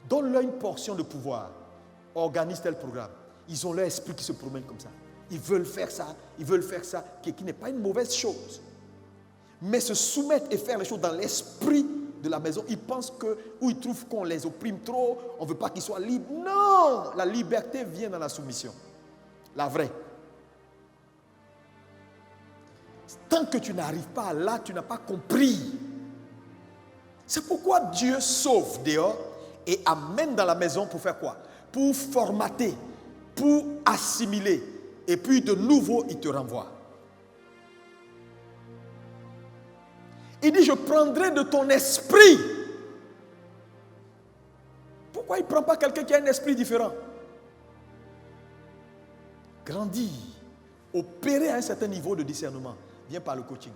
Donne-leur une portion de pouvoir. Organise tel programme. Ils ont leur esprit qui se promène comme ça. Ils veulent faire ça, qui n'est pas une mauvaise chose. Mais se soumettre et faire les choses dans l'esprit de la maison, ils pensent que, ou ils trouvent qu'on les opprime trop, on ne veut pas qu'ils soient libres. Non, la liberté vient dans la soumission. La vraie. Tant que tu n'arrives pas là, tu n'as pas compris. C'est pourquoi Dieu sauve dehors et amène dans la maison pour faire quoi? Pour formater, pour assimiler. Et puis de nouveau, il te renvoie. Il dit, je prendrai de ton esprit. Pourquoi il ne prend pas quelqu'un qui a un esprit différent? Grandir, opérer à un certain niveau de discernement, vient par le coaching.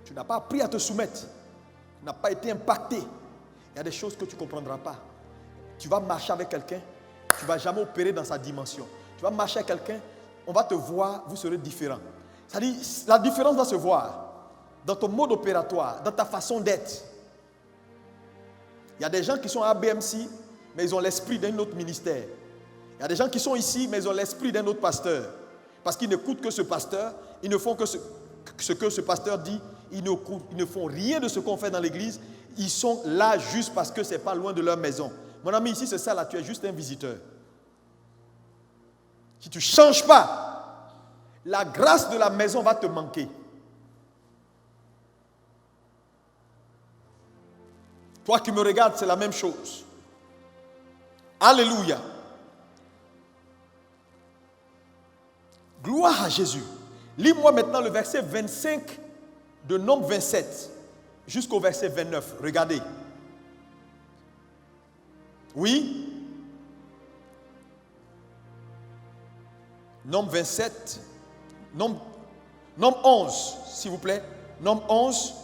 Tu n'as pas appris à te soumettre. Tu n'as pas été impacté. Il y a des choses que tu ne comprendras pas. Tu vas marcher avec quelqu'un, tu ne vas jamais opérer dans sa dimension. Tu vas marcher avec quelqu'un, on va te voir, vous serez différents. C'est-à-dire, la différence va se voir dans ton mode opératoire, dans ta façon d'être. Il y a des gens qui sont à BMC, mais ils ont l'esprit d'un autre ministère. Il y a des gens qui sont ici, mais ils ont l'esprit d'un autre pasteur. Parce qu'ils n'écoutent que ce pasteur, ils ne font que ce que ce pasteur dit, ils ne font rien de ce qu'on fait dans l'église. Ils sont là juste parce que ce n'est pas loin de leur maison. Mon ami, ici c'est ça là, tu es juste un visiteur. Si tu ne changes pas, la grâce de la maison va te manquer. Toi qui me regardes, c'est la même chose. Alléluia. Gloire à Jésus. Lis-moi maintenant le verset 25 de Nombre 27 jusqu'au verset 29. Regardez. Oui. Nombre 27. Nombre 11, s'il vous plaît. Nombre 11,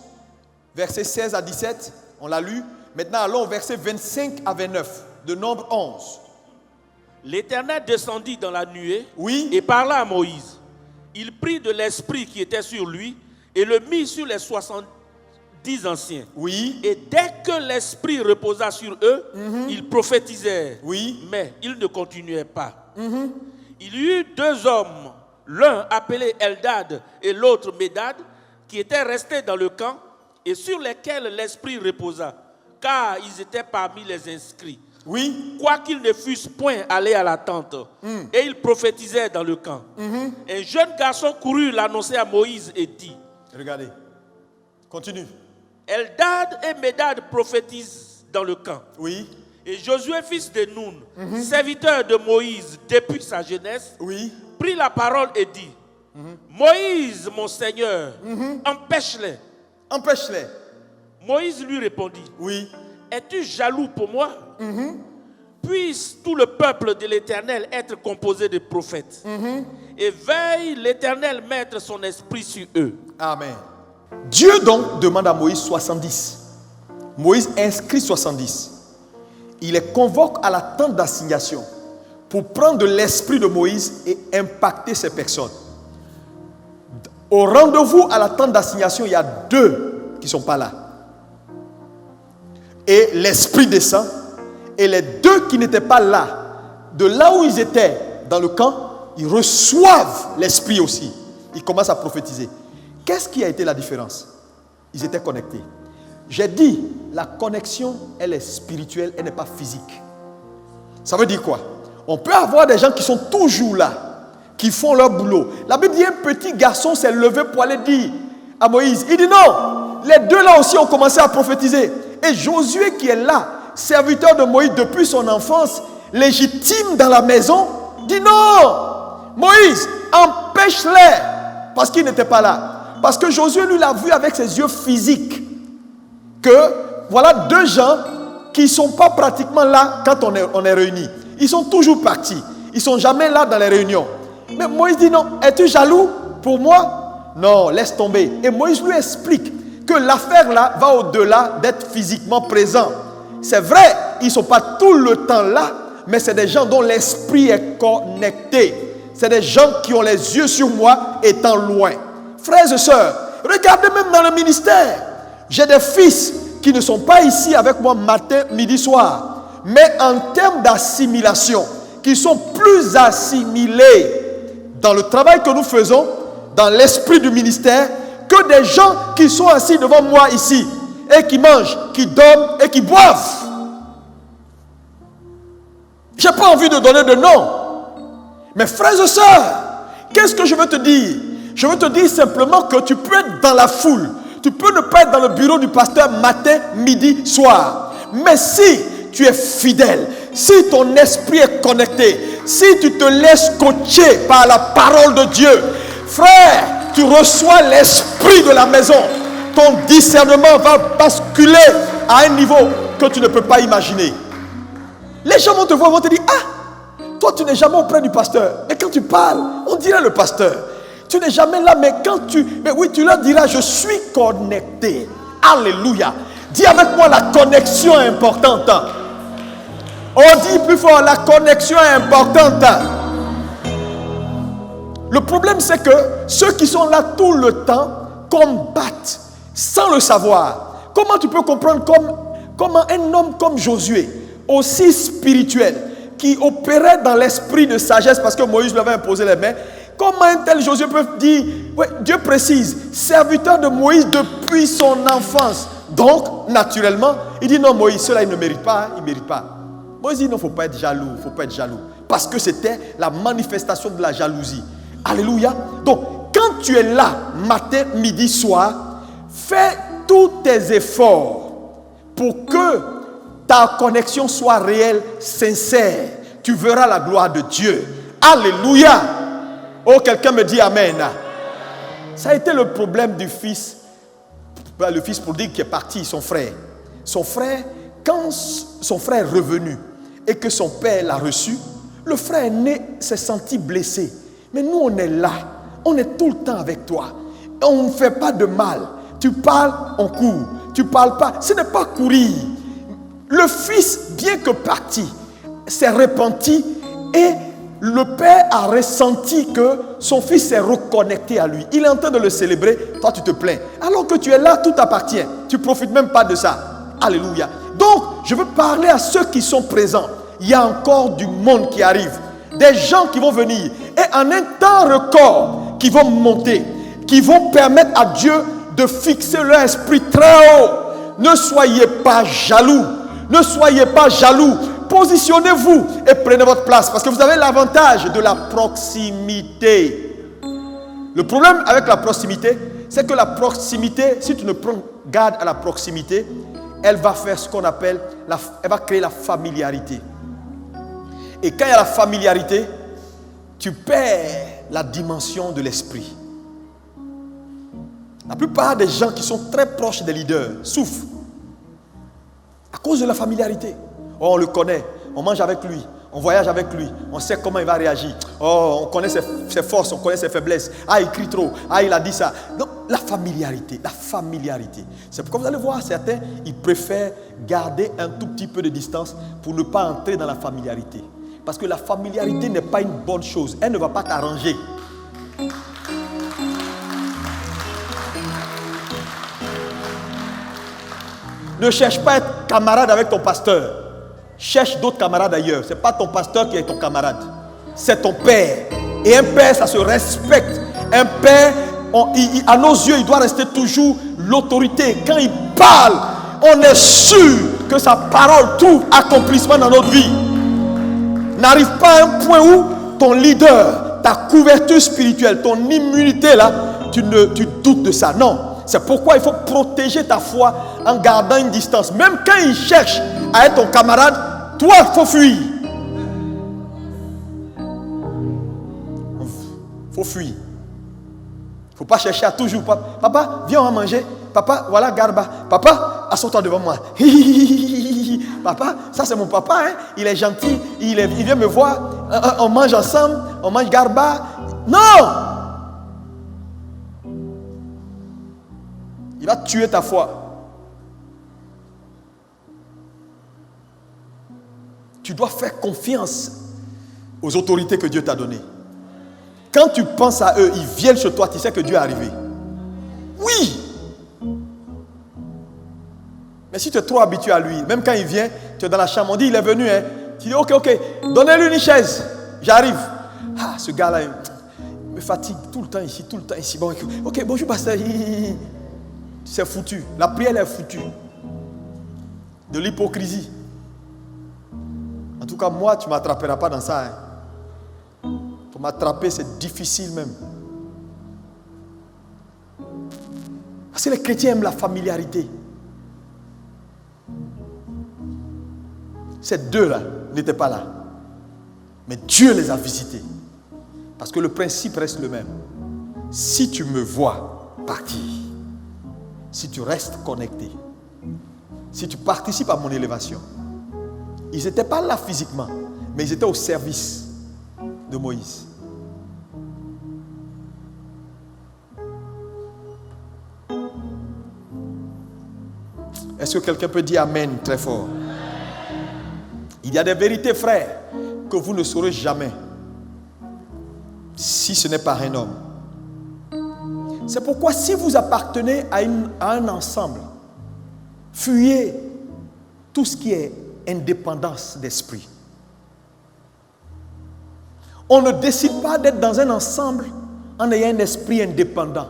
verset 16 à 17. On l'a lu. Maintenant, allons au verset 25 à 29 de Nombre 11. L'Éternel descendit dans la nuée, oui, et parla à Moïse. Il prit de l'esprit qui était sur lui et le mit sur les 70 anciens. Oui. Et dès que l'esprit reposa sur eux, ils prophétisèrent. Oui. Mais ils ne continuaient pas. Il y eut deux hommes, l'un appelé Eldad et l'autre Médad, qui étaient restés dans le camp et sur lesquels l'esprit reposa, car ils étaient parmi les inscrits. Oui. Quoiqu'ils ne fussent point allés à la tente, et ils prophétisaient dans le camp. Un jeune garçon courut l'annoncer à Moïse et dit, regardez, continue. Eldad et Médad prophétisent dans le camp. Oui. Et Josué, fils de Nun, serviteur de Moïse depuis sa jeunesse, oui, prit la parole et dit, Moïse, mon Seigneur, empêche-les. Empêche-les. Moïse lui répondit, oui. Es-tu jaloux pour moi? Puisse tout le peuple de l'Éternel être composé de prophètes. Et veille l'Éternel mettre son esprit sur eux. Amen. Dieu donc demande à Moïse 70. Moïse inscrit 70. Il les convoque à la tente d'assignation pour prendre de l'esprit de Moïse et impacter ces personnes. Au rendez-vous à la tente d'assignation, il y a deux qui ne sont pas là. Et l'esprit descend. Et les deux qui n'étaient pas là, de là où ils étaient dans le camp, ils reçoivent l'esprit aussi. Ils commencent à prophétiser. Qu'est-ce qui a été la différence? Ils étaient connectés. J'ai dit, la connexion, elle est spirituelle, elle n'est pas physique. Ça veut dire quoi? On peut avoir des gens qui sont toujours là, qui font leur boulot. La Bible dit, un petit garçon s'est levé pour aller dire à Moïse. Il dit non, les deux là aussi ont commencé à prophétiser. Et Josué qui est là, serviteur de Moïse depuis son enfance, légitime dans la maison, dit non, Moïse, empêche-les, parce qu'il n'était pas là. Parce que Josué, lui, l'a vu avec ses yeux physiques, que voilà deux gens qui ne sont pas pratiquement là quand on est réunis. Ils sont toujours partis. Ils ne sont jamais là dans les réunions. Mais Moïse dit non, es-tu jaloux pour moi? Non, laisse tomber. Et Moïse lui explique que l'affaire là va au-delà d'être physiquement présent. C'est vrai, ils ne sont pas tout le temps là, mais c'est des gens dont l'esprit est connecté. C'est des gens qui ont les yeux sur moi étant loin. Frères et sœurs, regardez même dans le ministère. J'ai des fils qui ne sont pas ici avec moi matin, midi, soir. Mais en termes d'assimilation, qui sont plus assimilés dans le travail que nous faisons, dans l'esprit du ministère, que des gens qui sont assis devant moi ici et qui mangent, qui dorment et qui boivent. Je n'ai pas envie de donner de nom. Mais frères et sœurs, qu'est-ce que je veux te dire? Je veux te dire simplement que tu peux être dans la foule. Tu peux ne pas être dans le bureau du pasteur matin, midi, soir. Mais si tu es fidèle, si ton esprit est connecté, si tu te laisses coacher par la parole de Dieu, frère, tu reçois l'esprit de la maison. Ton discernement va basculer à un niveau que tu ne peux pas imaginer. Les gens vont te voir, vont te dire, ah, toi tu n'es jamais auprès du pasteur. Mais quand tu parles, on dirait le pasteur. Tu n'es jamais là, mais quand mais oui, tu leur diras, je suis connecté. Alléluia. Dis avec moi, la connexion est importante. On dit plus fort, la connexion est importante. Le problème, c'est que ceux qui sont là tout le temps combattent sans le savoir. Comment tu peux comprendre comment un homme comme Josué, aussi spirituel, qui opérait dans l'esprit de sagesse, parce que Moïse lui avait imposé les mains, Comment un tel Josué peut dire, ouais, Dieu précise, serviteur de Moïse depuis son enfance. Donc, naturellement, il dit non, Moïse, cela il ne mérite pas, hein, il ne mérite pas. Moïse dit non, il ne faut pas être jaloux, il ne faut pas être jaloux. Parce que c'était la manifestation de la jalousie. Alléluia. Donc, quand tu es là, matin, midi, soir, fais tous tes efforts pour que ta connexion soit réelle, sincère. Tu verras la gloire de Dieu. Alléluia. Oh, quelqu'un me dit Amen. Ça a été le problème du fils. Le fils prodigue qui est parti, son frère. Son frère, quand son frère est revenu et que son père l'a reçu, le frère aîné s'est senti blessé. Mais nous, on est là. On est tout le temps avec toi. On ne fait pas de mal. Tu parles, on court. Tu ne parles pas. Ce n'est pas courir. Le fils, bien que parti, s'est repenti et le père a ressenti que son fils s'est reconnecté à lui. Il est en train de le célébrer. Toi, tu te plains. Alors que tu es là, tout t'appartient. Tu ne profites même pas de ça. Alléluia. Donc, je veux parler à ceux qui sont présents. Il y a encore du monde qui arrive. Des gens qui vont venir. Et en un temps record, qui vont monter. Qui vont permettre à Dieu de fixer leur esprit très haut. Ne soyez pas jaloux. Ne soyez pas jaloux. Positionnez-vous et prenez votre place. Parce que vous avez l'avantage de la proximité. Le problème avec la proximité, c'est que la proximité, si tu ne prends garde à la proximité, elle va faire ce qu'on appelle, elle va créer la familiarité. Et quand il y a la familiarité, tu perds la dimension de l'esprit. La plupart des gens qui sont très proches des leaders souffrent à cause de la familiarité. Oh, on le connaît, on mange avec lui, on voyage avec lui, on sait comment il va réagir. Oh, on connaît ses forces, on connaît ses faiblesses. Ah, il crie trop, ah, il a dit ça. Donc, la familiarité. C'est pourquoi vous allez voir, certains, ils préfèrent garder un tout petit peu de distance pour ne pas entrer dans la familiarité. Parce que la familiarité n'est pas une bonne chose, elle ne va pas t'arranger. Ne cherche pas à être camarade avec ton pasteur. Cherche d'autres camarades ailleurs. Ce n'est pas ton pasteur qui est ton camarade. C'est ton père. Et un père, ça se respecte. Un père, à nos yeux, il doit rester toujours l'autorité. Quand il parle, on est sûr que sa parole trouve accomplissement dans notre vie. N'arrive pas à un point où ton leader, ta couverture spirituelle, ton immunité là, tu doutes de ça. Non. C'est pourquoi il faut protéger ta foi en gardant une distance. Même quand il cherche à être ton camarade, toi, il faut fuir. Il faut fuir. Il ne faut pas chercher à toujours. Papa, viens, on va manger. Papa, voilà Garba. Papa, assois-toi devant moi. Papa, ça c'est mon papa. Hein? Il est gentil. Il vient me voir. On mange ensemble. On mange Garba. Non! Il va tuer ta foi. Tu dois faire confiance aux autorités que Dieu t'a données. Quand tu penses à eux, ils viennent chez toi, tu sais que Dieu est arrivé. Oui. Mais si tu es trop habitué à lui, même quand il vient, tu es dans la chambre, on dit il est venu. Hein. Tu dis ok, donnez-lui une chaise. J'arrive. Ah, ce gars-là, il me fatigue tout le temps ici. Bon, ok, bonjour pasteur. C'est foutu. La prière est foutue. De l'hypocrisie. En tout cas, moi, tu ne m'attraperas pas dans ça. Hein. Pour m'attraper, c'est difficile même. Parce que les chrétiens aiment la familiarité. Ces deux-là n'étaient pas là. Mais Dieu les a visités. Parce que le principe reste le même. Si tu me vois partir, si tu restes connecté, si tu participes à mon élévation, ils n'étaient pas là physiquement, mais ils étaient au service de Moïse. Est-ce que quelqu'un peut dire Amen très fort? Il y a des vérités, frères, que vous ne saurez jamais si ce n'est pas un homme. C'est pourquoi si vous appartenez à un ensemble, fuyez tout ce qui est indépendance d'esprit. On ne décide pas d'être dans un ensemble en ayant un esprit indépendant.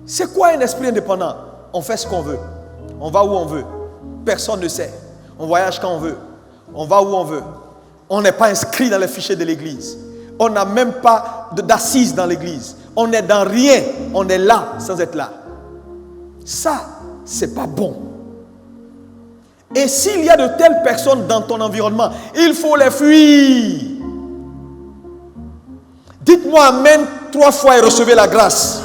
C'est quoi un esprit indépendant? On fait ce qu'on veut. On va où on veut. Personne ne sait. On voyage quand on veut. On va où on veut. On n'est pas inscrit dans les fichiers de l'église. On n'a même pas d'assises dans l'église. On n'est dans rien. On est là sans être là. Ça, c'est pas bon. Et s'il y a de telles personnes dans ton environnement, il faut les fuir. Dites-moi amen 3 fois et recevez la grâce.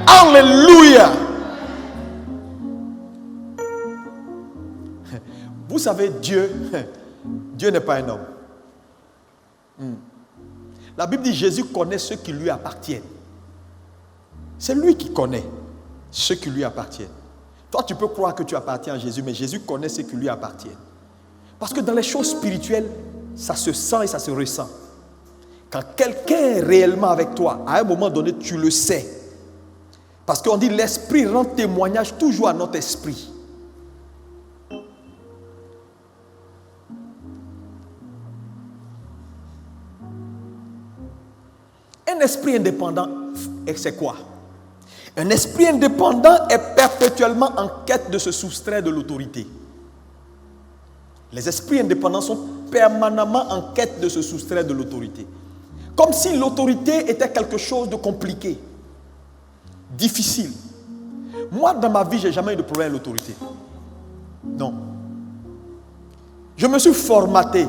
Alléluia. Vous savez, Dieu n'est pas un homme. La Bible dit Jésus connaît ceux qui lui appartiennent. C'est lui qui connaît ceux qui lui appartiennent. Toi, tu peux croire que tu appartiens à Jésus, mais Jésus connaît ceux qui lui appartiennent. Parce que dans les choses spirituelles, ça se sent et ça se ressent. Quand quelqu'un est réellement avec toi, à un moment donné, tu le sais. Parce qu'on dit l'esprit rend témoignage toujours à notre esprit. Un esprit indépendant, c'est quoi? Un esprit indépendant est perpétuellement en quête de se soustraire de l'autorité. Les esprits indépendants sont permanemment en quête de se soustraire de l'autorité. Comme si l'autorité était quelque chose de compliqué, difficile. Moi, dans ma vie, je n'ai jamais eu de problème avec l'autorité. Non. Je me suis formaté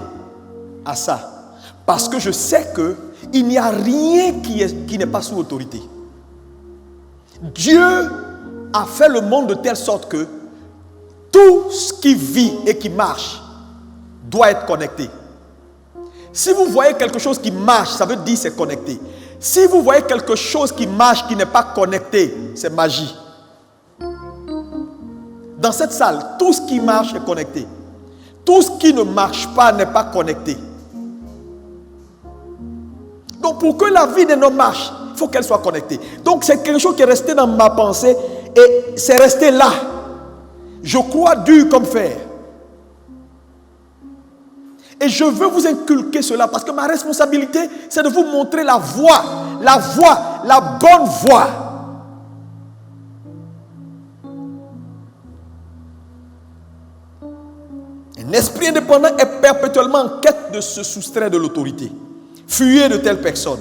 à ça. Parce que je sais qu'il n'y a rien qui n'est pas sous autorité. Dieu a fait le monde de telle sorte que tout ce qui vit et qui marche doit être connecté. Si vous voyez quelque chose qui marche, ça veut dire c'est connecté. Si vous voyez quelque chose qui marche, qui n'est pas connecté, c'est magie. Dans cette salle, tout ce qui marche est connecté. Tout ce qui ne marche pas n'est pas connecté. Donc pour que la vie d'un homme marche, il faut qu'elle soit connectée. Donc c'est quelque chose qui est resté dans ma pensée et c'est resté là. Je crois dur comme fer. Et je veux vous inculquer cela parce que ma responsabilité, c'est de vous montrer la voie, la bonne voie. Un esprit indépendant est perpétuellement en quête de se soustraire de l'autorité. Fuyez de telles personnes.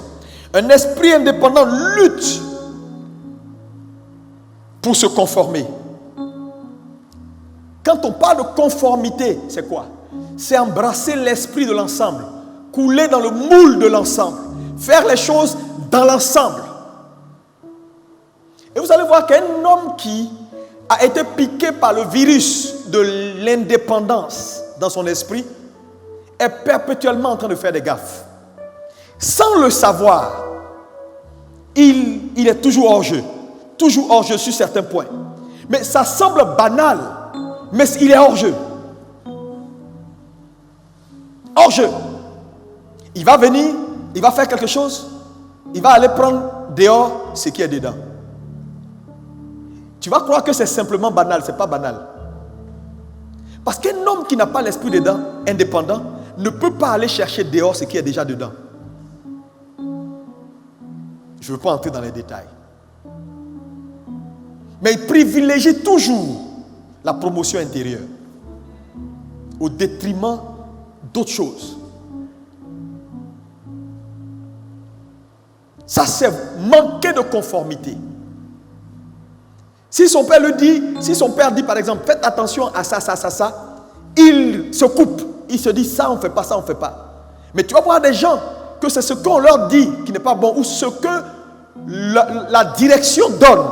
Un esprit indépendant lutte pour se conformer. Quand on parle de conformité, c'est quoi? C'est embrasser l'esprit de l'ensemble, couler dans le moule de l'ensemble, faire les choses dans l'ensemble. Et vous allez voir qu'un homme qui a été piqué par le virus de l'indépendance dans son esprit est perpétuellement en train de faire des gaffes. Sans le savoir, il est toujours hors jeu sur certains points. Mais ça semble banal, mais il est hors jeu. Hors jeu. Il va venir, il va faire quelque chose, il va aller prendre dehors ce qui est dedans. Tu vas croire que c'est simplement banal, c'est pas banal. Parce qu'un homme qui n'a pas l'esprit dedans, indépendant, ne peut pas aller chercher dehors ce qui est déjà dedans. Je ne veux pas entrer dans les détails. Mais il privilégie toujours la promotion intérieure au détriment d'autres choses. Ça, c'est manquer de conformité. Si son père dit par exemple, faites attention à ça, il se coupe. Il se dit ça, on ne fait pas, ça, on ne fait pas. Mais tu vas voir des gens que c'est ce qu'on leur dit qui n'est pas bon ou ce que la direction donne.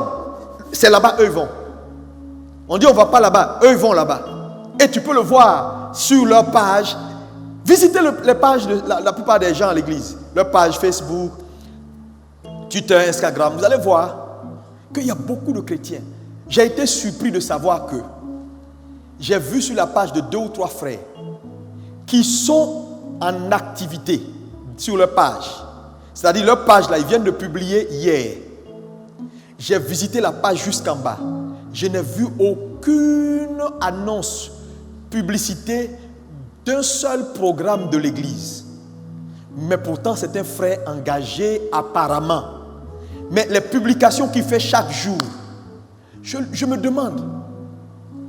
C'est là-bas, eux vont. On dit on ne va pas là-bas, eux vont là-bas. Et tu peux le voir sur leur page. Visitez les pages de la plupart des gens à l'église. Leur page Facebook, Twitter, Instagram. Vous allez voir qu'il y a beaucoup de chrétiens. J'ai été surpris de savoir que j'ai vu sur la page de 2 ou 3 frères qui sont en activité sur leur page. C'est-à-dire leur page là, ils viennent de publier hier. J'ai visité la page jusqu'en bas. Je n'ai vu aucune annonce, publicité d'un seul programme de l'église. Mais pourtant, c'est un frère engagé apparemment. Mais les publications qu'il fait chaque jour, je me demande,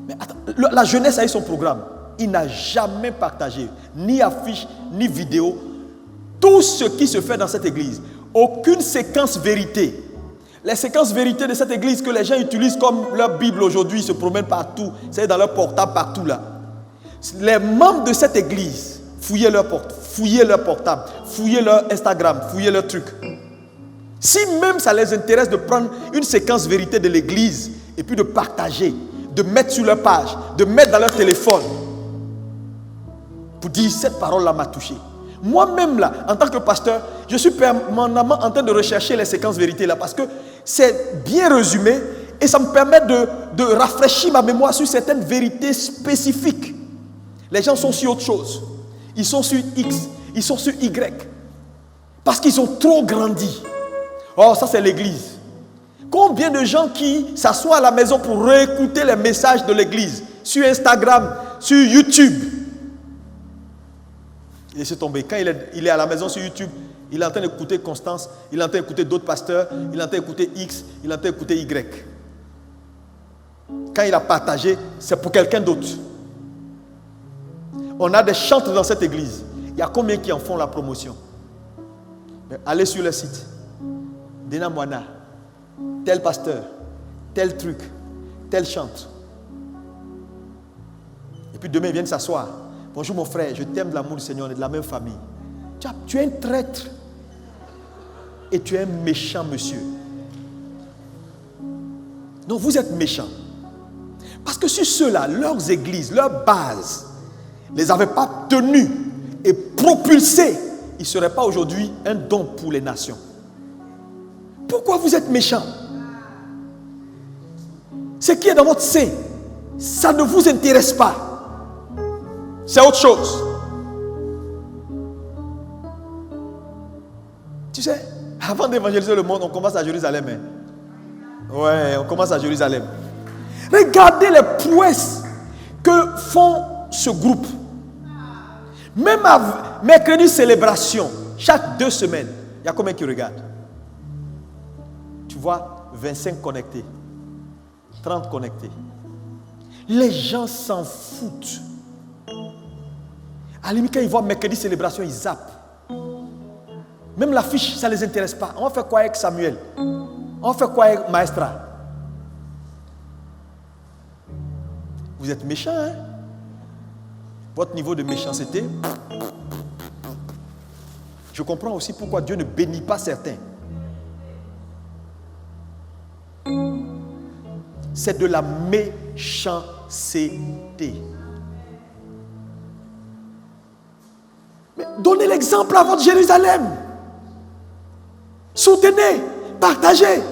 mais attends, la jeunesse a eu son programme. Il n'a jamais partagé, ni affiche, ni vidéo, tout ce qui se fait dans cette église. Aucune séquence vérité. Les séquences vérité de cette église que les gens utilisent comme leur Bible aujourd'hui, ils se promènent partout, c'est dans leur portable partout là. Les membres de cette église, fouillez leur portable, fouillez leur Instagram, fouillez leur truc. Si même ça les intéresse de prendre une séquence vérité de l'église et puis de partager, de mettre sur leur page, de mettre dans leur téléphone, pour dire cette parole-là m'a touché. Moi-même là, en tant que pasteur, je suis permanemment en train de rechercher les séquences vérité là parce que c'est bien résumé et ça me permet de rafraîchir ma mémoire sur certaines vérités spécifiques. Les gens sont sur autre chose. Ils sont sur X, ils sont sur Y. Parce qu'ils ont trop grandi. Oh, ça c'est l'église. Combien de gens qui s'assoient à la maison pour réécouter les messages de l'église sur Instagram, sur YouTube. Il s'est tombé. Quand il est à la maison sur YouTube, il est en train d'écouter Constance, il est en train d'écouter d'autres pasteurs, il est en train d'écouter X, il est en train d'écouter Y. Quand il a partagé, c'est pour quelqu'un d'autre. On a des chantres dans cette église. Il y a combien qui en font la promotion? Mais allez sur le site. Dena Moana, tel pasteur, tel truc, tel chantre. Et puis demain, ils viennent s'asseoir. Bonjour mon frère, je t'aime de l'amour du Seigneur, on est de la même famille. Tu es un traître et tu es un méchant monsieur. Non, vous êtes méchant. Parce que sur ceux-là, leurs églises, leurs bases, ne les avaient pas tenus et propulsés, ils ne seraient pas aujourd'hui un don pour les nations. Pourquoi vous êtes méchant? Ce qui est dans votre sein, ça ne vous intéresse pas. C'est autre chose. Tu sais, avant d'évangéliser le monde, on commence à Jérusalem. Hein? Ouais, on commence à Jérusalem. Regardez les prouesses que font ce groupe. Même à mercredi célébration, chaque 2 semaines, il y a combien qui regardent? Tu vois, 25 connectés, 30 connectés. Les gens s'en foutent. À la limite, quand ils voient mercredi célébration, ils zappent. Même l'affiche, ça ne les intéresse pas. On va faire quoi avec Samuel? On va faire quoi avec Maestra? Vous êtes méchants, hein? Votre niveau de méchanceté. Je comprends aussi pourquoi Dieu ne bénit pas certains. C'est de la méchanceté. Mais donnez l'exemple à votre Jérusalem. Soutenez, partagez.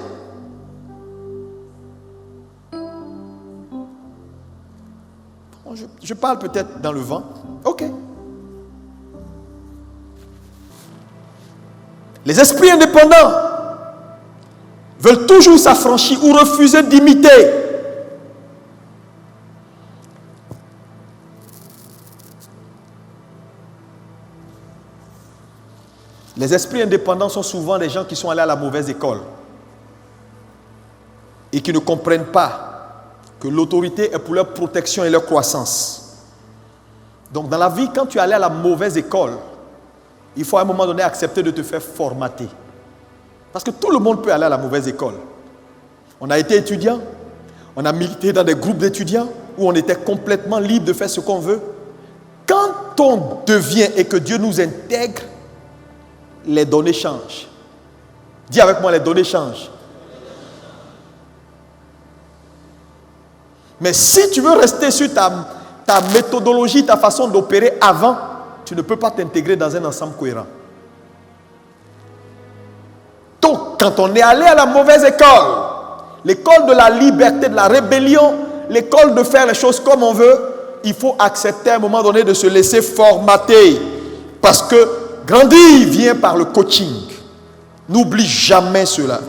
Je parle peut-être dans le vent. Ok. Les esprits indépendants veulent toujours s'affranchir ou refuser d'imiter. Les esprits indépendants sont souvent des gens qui sont allés à la mauvaise école et qui ne comprennent pas que l'autorité est pour leur protection et leur croissance. Donc dans la vie, quand tu es allé à la mauvaise école, il faut à un moment donné accepter de te faire formater. Parce que tout le monde peut aller à la mauvaise école. On a été étudiant, on a milité dans des groupes d'étudiants où on était complètement libre de faire ce qu'on veut. Quand on devient et que Dieu nous intègre, les données changent. Dis avec moi, les données changent. Mais si tu veux rester sur ta méthodologie, ta façon d'opérer avant, tu ne peux pas t'intégrer dans un ensemble cohérent. Donc, quand on est allé à la mauvaise école, l'école de la liberté, de la rébellion, l'école de faire les choses comme on veut, il faut accepter à un moment donné de se laisser formater. Parce que grandir vient par le coaching. N'oublie jamais cela.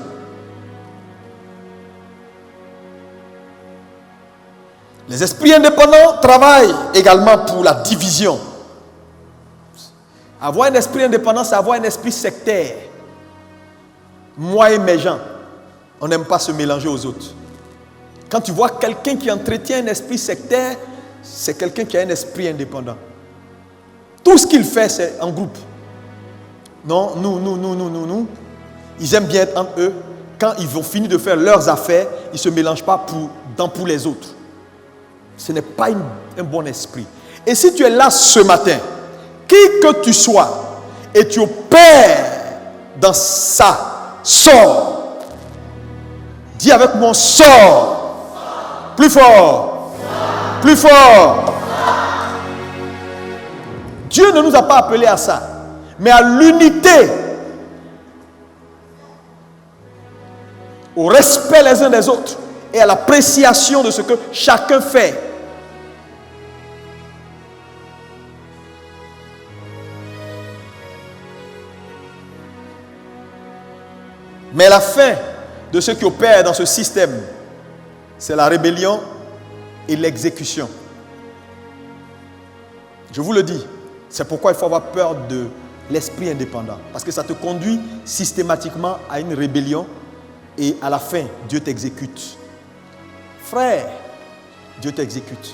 Les esprits indépendants travaillent également pour la division. Avoir un esprit indépendant, c'est avoir un esprit sectaire. Moi et mes gens, on n'aime pas se mélanger aux autres. Quand tu vois quelqu'un qui entretient un esprit sectaire, c'est quelqu'un qui a un esprit indépendant. Tout ce qu'il fait, c'est en groupe. Non, nous. Ils aiment bien être entre eux. Quand ils vont finir de faire leurs affaires, ils ne se mélangent pas pour les autres. Ce n'est pas un bon esprit. Et si tu es là ce matin, qui que tu sois, et tu opères dans ça, sors. Dis avec moi, sors. Plus fort. Plus fort. Dieu ne nous a pas appelés à ça, mais à l'unité. Au respect les uns des autres et à l'appréciation de ce que chacun fait. Mais la fin de ceux qui opèrent dans ce système, c'est la rébellion et l'exécution. Je vous le dis, c'est pourquoi il faut avoir peur de l'esprit indépendant. Parce que ça te conduit systématiquement à une rébellion. Et à la fin, Dieu t'exécute. Frère, Dieu t'exécute.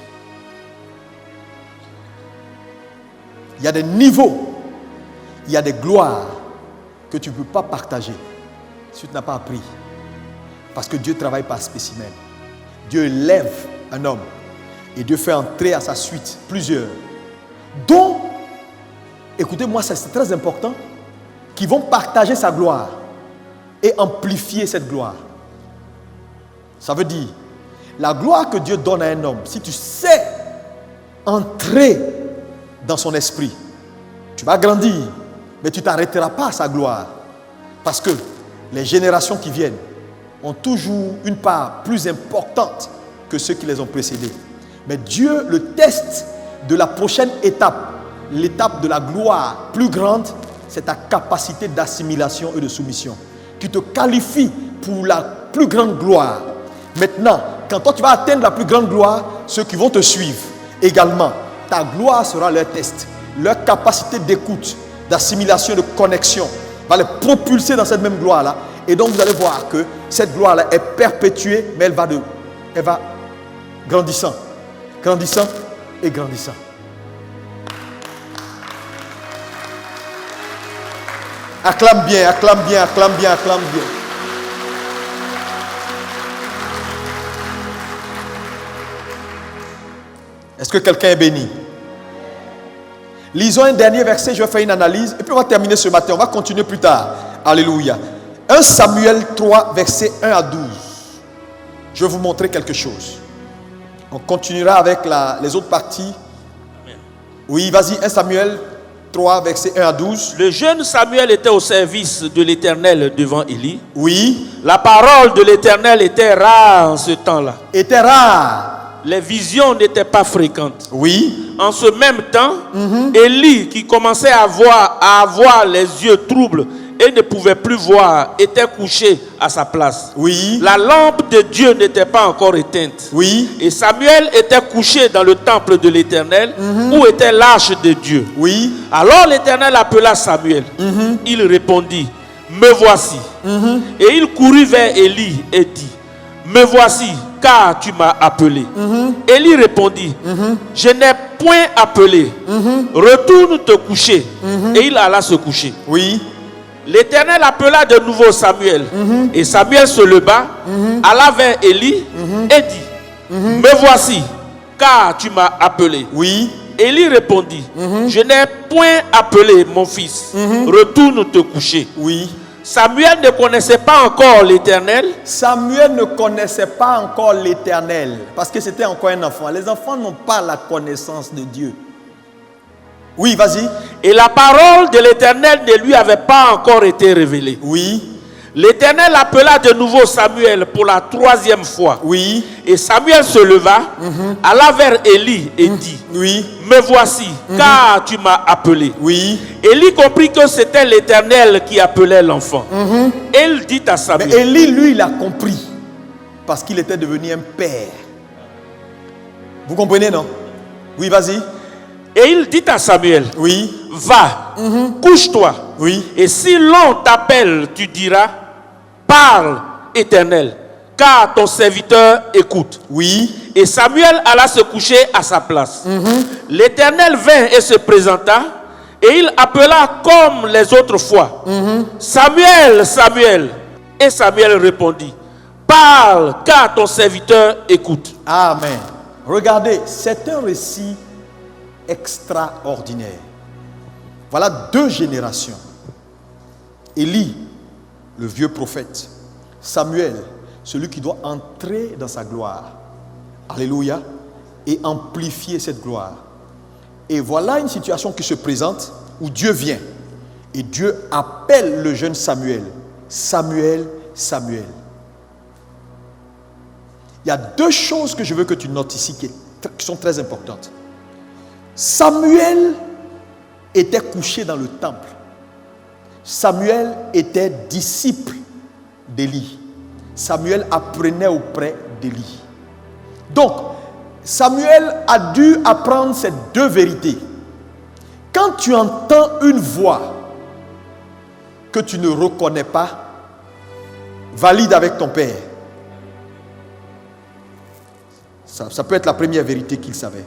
Il y a des niveaux, il y a des gloires que tu ne peux pas partager si tu n'as pas appris. Parce que Dieu travaille par spécimen. Dieu lève un homme et Dieu fait entrer à sa suite plusieurs. Dont, écoutez-moi, c'est très important, qui vont partager sa gloire et amplifier cette gloire. Ça veut dire, la gloire que Dieu donne à un homme, si tu sais entrer dans son esprit, tu vas grandir, mais tu ne t'arrêteras pas à sa gloire. Parce que les générations qui viennent ont toujours une part plus importante que ceux qui les ont précédés. Mais Dieu, le test de la prochaine étape, l'étape de la gloire plus grande, c'est ta capacité d'assimilation et de soumission, qui te qualifie pour la plus grande gloire. Maintenant, quand toi tu vas atteindre la plus grande gloire, ceux qui vont te suivre également, ta gloire sera leur test. Leur capacité d'écoute, d'assimilation, de connexion va les propulser dans cette même gloire-là. Et donc vous allez voir que cette gloire-là est perpétuée, mais elle va grandissant, grandissant et grandissant. Acclame bien, acclame bien, acclame bien, acclame bien. Est-ce que quelqu'un est béni? Lisons un dernier verset, je vais faire une analyse et puis on va terminer ce matin, on va continuer plus tard. Alléluia. 1 Samuel 3, versets 1 à 12. Je vais vous montrer quelque chose. On continuera avec les autres parties. Oui, vas-y, 1 Samuel 3, versets 1 à 12. Le jeune Samuel était au service de l'Éternel devant Élie. Oui. La parole de l'Éternel était rare en ce temps-là. Était rare. Les visions n'étaient pas fréquentes. Oui. En ce même temps, Élie, qui commençait à avoir les yeux troubles et ne pouvait plus voir, était couché à sa place. Oui. La lampe de Dieu n'était pas encore éteinte. Oui. Et Samuel était couché dans le temple de l'Éternel, où était l'arche de Dieu. Oui. Alors l'Éternel appela Samuel. Il répondit, me voici. Et il courut vers Élie et dit, me voici, car tu m'as appelé. Élie répondit, je n'ai point appelé. Retourne te coucher. Et il alla se coucher. Oui. L'Éternel appela de nouveau Samuel. Et Samuel se leva, alla vers Élie et dit, me voici, car tu m'as appelé. Oui. Élie répondit, je n'ai point appelé mon fils. Retourne te coucher. Oui. Samuel ne connaissait pas encore l'Éternel. Samuel ne connaissait pas encore l'Éternel parce que c'était encore un enfant. Les enfants n'ont pas la connaissance de Dieu. Oui, vas-y. Et la parole de l'Éternel ne lui avait pas encore été révélée. Oui. L'Éternel appela de nouveau Samuel pour la 3e fois. Oui. Et Samuel se leva, alla vers Élie et dit, oui. me voici, car tu m'as appelé. Oui. Élie comprit que c'était l'Éternel qui appelait l'enfant. Et il dit à Samuel. Mais Élie, lui, il a compris parce qu'il était devenu un père. Vous comprenez, non? Oui, vas-y. Et Et il dit à Samuel, Oui. va, couche-toi. Oui. Et si l'on t'appelle, tu diras, parle, Éternel, car ton serviteur écoute. Oui. Et Samuel alla se coucher à sa place. L'Éternel vint et se présenta, et il appela comme les autres fois. Samuel, Samuel. Et Samuel répondit, parle, car ton serviteur écoute. Amen. Regardez, c'est un récit extraordinaire. Voilà 2 générations. Élie, le vieux prophète. Samuel, celui qui doit entrer dans sa gloire. Alléluia. Et amplifier cette gloire. Et voilà une situation qui se présente où Dieu vient. Et Dieu appelle le jeune Samuel. Samuel, Samuel. Il y a 2 choses que je veux que tu notes ici qui sont très importantes. Samuel était couché dans le temple. Samuel était disciple d'Élie. Samuel apprenait auprès d'Élie. Donc, Samuel a dû apprendre ces 2 vérités. Quand tu entends une voix que tu ne reconnais pas, valide avec ton père. Ça peut être la première vérité qu'il savait.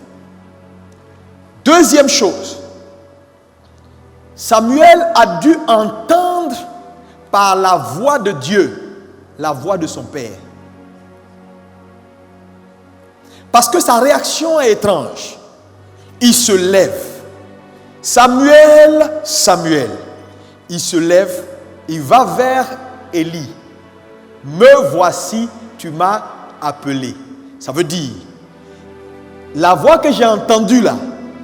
Deuxième chose, Samuel a dû entendre par la voix de Dieu, la voix de son père. Parce que sa réaction est étrange. Il se lève. Samuel, Samuel. Il se lève, il va vers Élie. Me voici, tu m'as appelé. Ça veut dire, la voix que j'ai entendue là,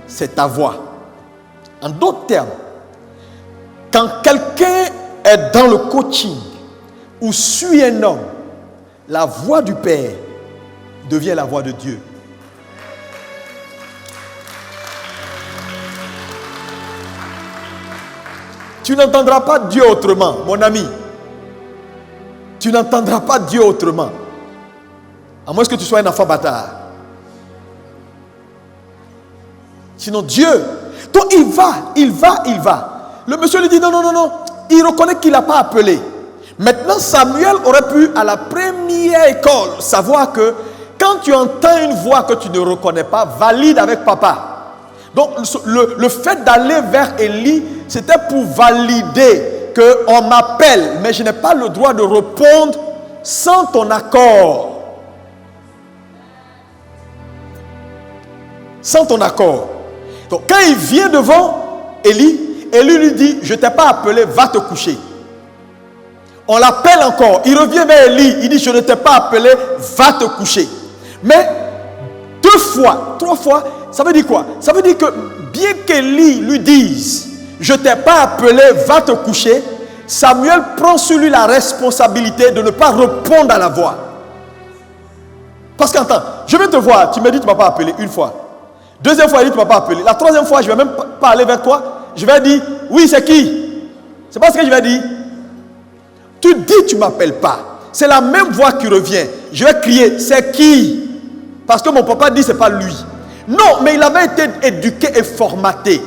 c'est ta voix. En d'autres termes, quand quelqu'un est dans le coaching ou suit un homme, la voix du Père devient la voix de Dieu. Tu n'entendras pas Dieu autrement, mon ami. Tu n'entendras pas Dieu autrement. À moins que tu sois un enfant bâtard. Sinon Dieu, donc il va. Le monsieur lui dit non. Il reconnaît qu'il n'a pas appelé. Maintenant Samuel aurait pu à la première école savoir que quand tu entends une voix que tu ne reconnais pas, valide avec papa. Donc le fait d'aller vers Élie, c'était pour valider qu'on m'appelle, mais je n'ai pas le droit de répondre sans ton accord. Sans ton accord. Donc quand il vient devant Élie, Élie lui dit, je ne t'ai pas appelé, va te coucher. On l'appelle encore, il revient vers Élie, il dit, je ne t'ai pas appelé, va te coucher. Mais 2 fois, 3 fois, ça veut dire quoi? Ça veut dire que bien qu'Élie lui dise, je ne t'ai pas appelé, va te coucher, Samuel prend sur lui la responsabilité de ne pas répondre à la voix. Parce qu'attends, je vais te voir, tu me dis tu ne m'as pas appelé 1 fois. 2e fois, il dit tu ne m'as pas appelé. La 3e fois, je ne vais même pas aller vers toi. Je vais dire, oui, c'est qui? C'est pas ce que je vais dire. Tu dis tu ne m'appelles pas. C'est la même voix qui revient. Je vais crier, c'est qui? Parce que mon papa dit c'est pas lui. Non, mais il avait été éduqué et formaté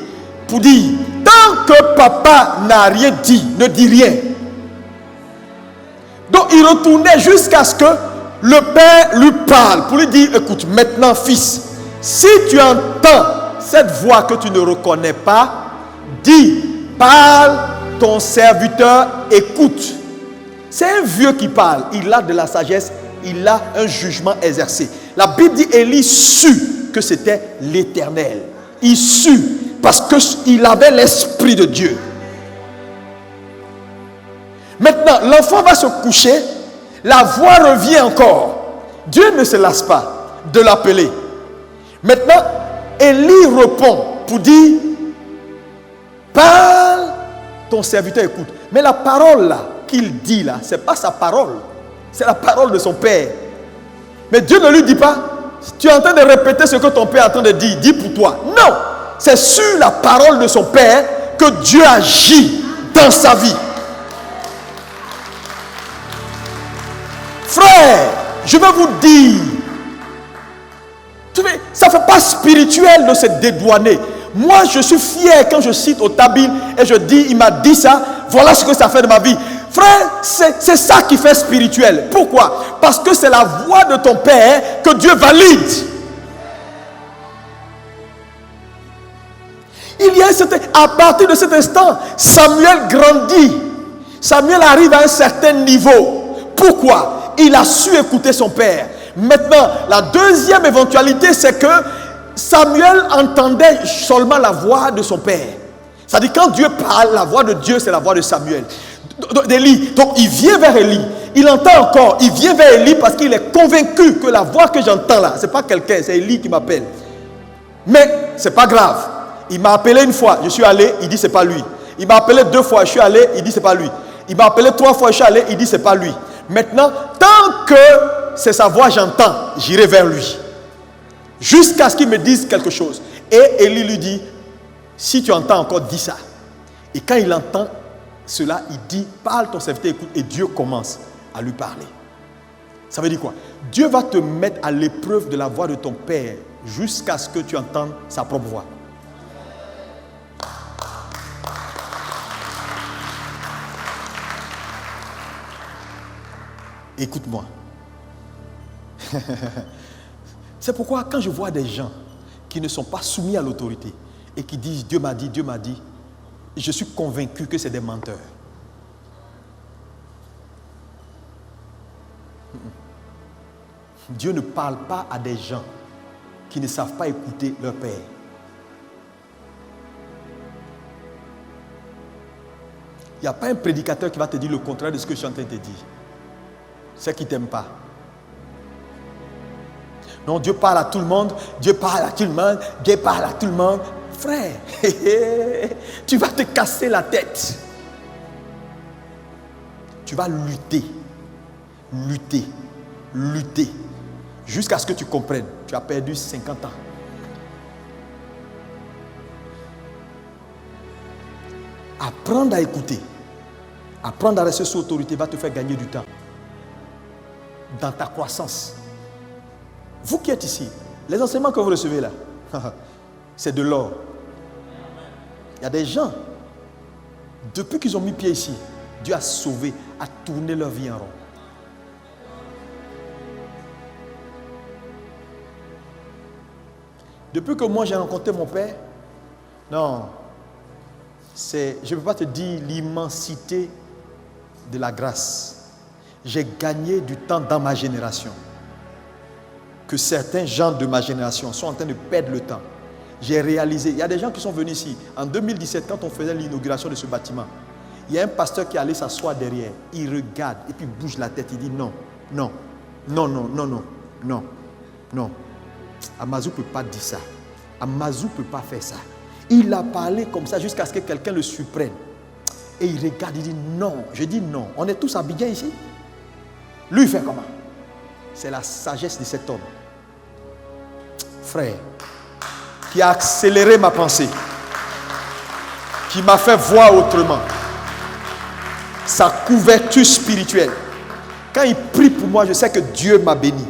pour dire, tant que papa n'a rien dit, ne dis rien. Donc il retournait jusqu'à ce que le père lui parle pour lui dire, écoute, maintenant fils, si tu entends cette voix que tu ne reconnais pas, dis, parle, ton serviteur écoute. C'est un vieux qui parle, il a de la sagesse, il a un jugement exercé. La Bible dit, Élie sut que c'était l'Éternel. Il sut parce qu'il avait l'Esprit de Dieu. Maintenant, l'enfant va se coucher, la voix revient encore. Dieu ne se lasse pas de l'appeler. Maintenant, Élie répond pour dire, parle, ton serviteur écoute. Mais la parole là, qu'il dit là, ce n'est pas sa parole. C'est la parole de son père. Mais Dieu ne lui dit pas, tu es en train de répéter ce que ton père est en train de dire, dis pour toi. Non, c'est sur la parole de son père que Dieu agit dans sa vie. Frère, je vais vous dire, ça ne fait pas spirituel de se dédouaner. Moi, je suis fier quand je cite au Tabil et je dis, il m'a dit ça, voilà ce que ça fait de ma vie. Frère, c'est ça qui fait spirituel. Pourquoi? Parce que c'est la voix de ton Père que Dieu valide. Il y a à partir de cet instant, Samuel grandit. Samuel arrive à un certain niveau. Pourquoi? Il a su écouter son père. Maintenant, la deuxième éventualité, c'est que Samuel entendait seulement la voix de son père. C'est-à-dire, quand Dieu parle, la voix de Dieu, c'est la voix de Samuel, d'Élie. Donc, il vient vers Élie. Il entend encore. Il vient vers Élie parce qu'il est convaincu que la voix que j'entends là, ce n'est pas quelqu'un, c'est Élie qui m'appelle. Mais, ce n'est pas grave. Il m'a appelé une fois, je suis allé, il dit c'est pas lui. Il m'a appelé 2 fois, je suis allé, il dit c'est pas lui. Il m'a appelé 3 fois, je suis allé, il dit c'est pas lui. Maintenant, tant que c'est sa voix, j'entends, j'irai vers lui. Jusqu'à ce qu'il me dise quelque chose. Et Élie lui dit, si tu entends encore, dis ça. Et quand il entend cela, il dit, parle ton serviteur, écoute. Et Dieu commence à lui parler. Ça veut dire quoi? Dieu va te mettre à l'épreuve de la voix de ton Père jusqu'à ce que tu entendes sa propre voix. Écoute-moi. C'est pourquoi quand je vois des gens qui ne sont pas soumis à l'autorité et qui disent Dieu m'a dit, je suis convaincu que c'est des menteurs. Dieu ne parle pas à des gens qui ne savent pas écouter leur Père. Il n'y a pas un prédicateur qui va te dire le contraire de ce que je suis en train de te dire. C'est qui ne t'aime pas. Non, Dieu parle à tout le monde. Dieu parle à tout le monde. Dieu parle à tout le monde. Frère, tu vas te casser la tête. Tu vas lutter. Jusqu'à ce que tu comprennes. Tu as perdu 50 ans. Apprendre à écouter. Apprendre à rester sous autorité va te faire gagner du temps. Dans ta croissance. Vous qui êtes ici, les enseignements que vous recevez là, c'est de l'or. Il y a des gens, depuis qu'ils ont mis pied ici, Dieu a sauvé, a tourné leur vie en rond. Depuis que moi j'ai rencontré mon père, non, je ne peux pas te dire l'immensité de la grâce. J'ai gagné du temps dans ma génération. Que certains gens de ma génération sont en train de perdre le temps. J'ai réalisé, il y a des gens qui sont venus ici. En 2017, quand on faisait l'inauguration de ce bâtiment, il y a un pasteur qui allait s'asseoir derrière. Il regarde et puis il bouge la tête. Il dit non. Amazou ne peut pas dire ça. Amazou ne peut pas faire ça. Il a parlé comme ça jusqu'à ce que quelqu'un le surprenne. Et il regarde, il dit non. Je dis non. On est tous à Abidjan ici. Lui, il fait comment? C'est la sagesse de cet homme. Frère, qui a accéléré ma pensée, qui m'a fait voir autrement. Sa couverture spirituelle. Quand il prie pour moi, je sais que Dieu m'a béni.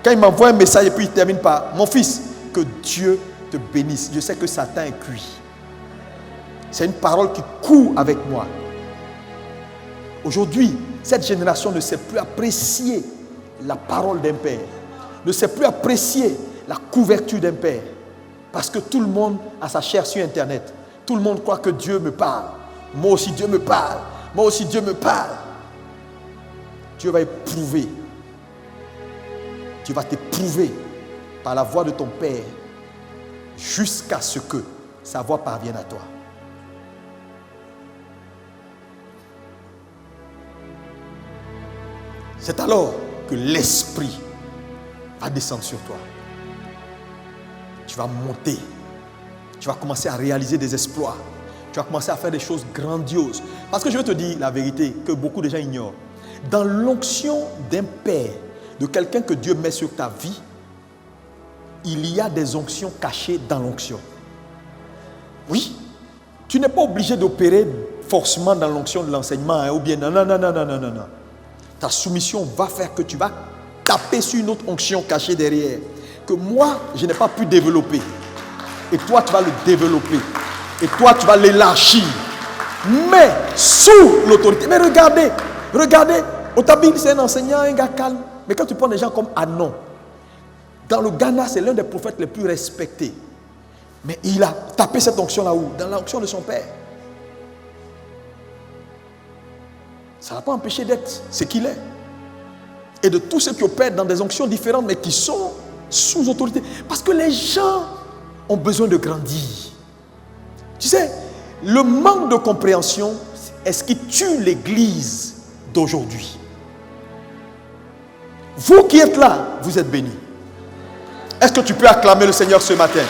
Quand il m'envoie un message et puis il termine par mon fils, que Dieu te bénisse. Je sais que Satan est cuit. C'est une parole qui court avec moi. Aujourd'hui, cette génération ne sait plus apprécier la parole d'un père, ne sait plus apprécier la couverture d'un père, parce que tout le monde a sa chair sur Internet. Tout le monde croit que Dieu me parle. Moi aussi Dieu me parle. Moi aussi Dieu me parle. Dieu va éprouver. Dieu va t'éprouver par la voix de ton Père jusqu'à ce que sa voix parvienne à toi. C'est alors que l'Esprit va descendre sur toi. Tu vas monter. Tu vas commencer à réaliser des exploits. Tu vas commencer à faire des choses grandioses. Parce que je vais te dire la vérité que beaucoup de gens ignorent. Dans l'onction d'un père, de quelqu'un que Dieu met sur ta vie, il y a des onctions cachées dans l'onction. Oui. Tu n'es pas obligé d'opérer forcément dans l'onction de l'enseignement, ou bien non. Ta soumission va faire que tu vas taper sur une autre onction cachée derrière, que moi, je n'ai pas pu développer. Et toi, tu vas le développer. Et toi, tu vas l'élargir. Mais sous l'autorité. Mais regardez. Otabil, c'est un enseignant, un gars calme. Mais quand tu prends des gens comme Anon, dans le Ghana, c'est l'un des prophètes les plus respectés. Mais il a tapé cette onction-là où? Dans l'onction de son père. Ça n'a pas empêché d'être ce qu'il est. Et de tous ceux qui opèrent dans des onctions différentes, mais qui sont sous autorité. Parce que les gens ont besoin de grandir. Tu sais, le manque de compréhension est ce qui tue l'église d'aujourd'hui. Vous qui êtes là, vous êtes bénis. Est-ce que tu peux acclamer le Seigneur ce matin?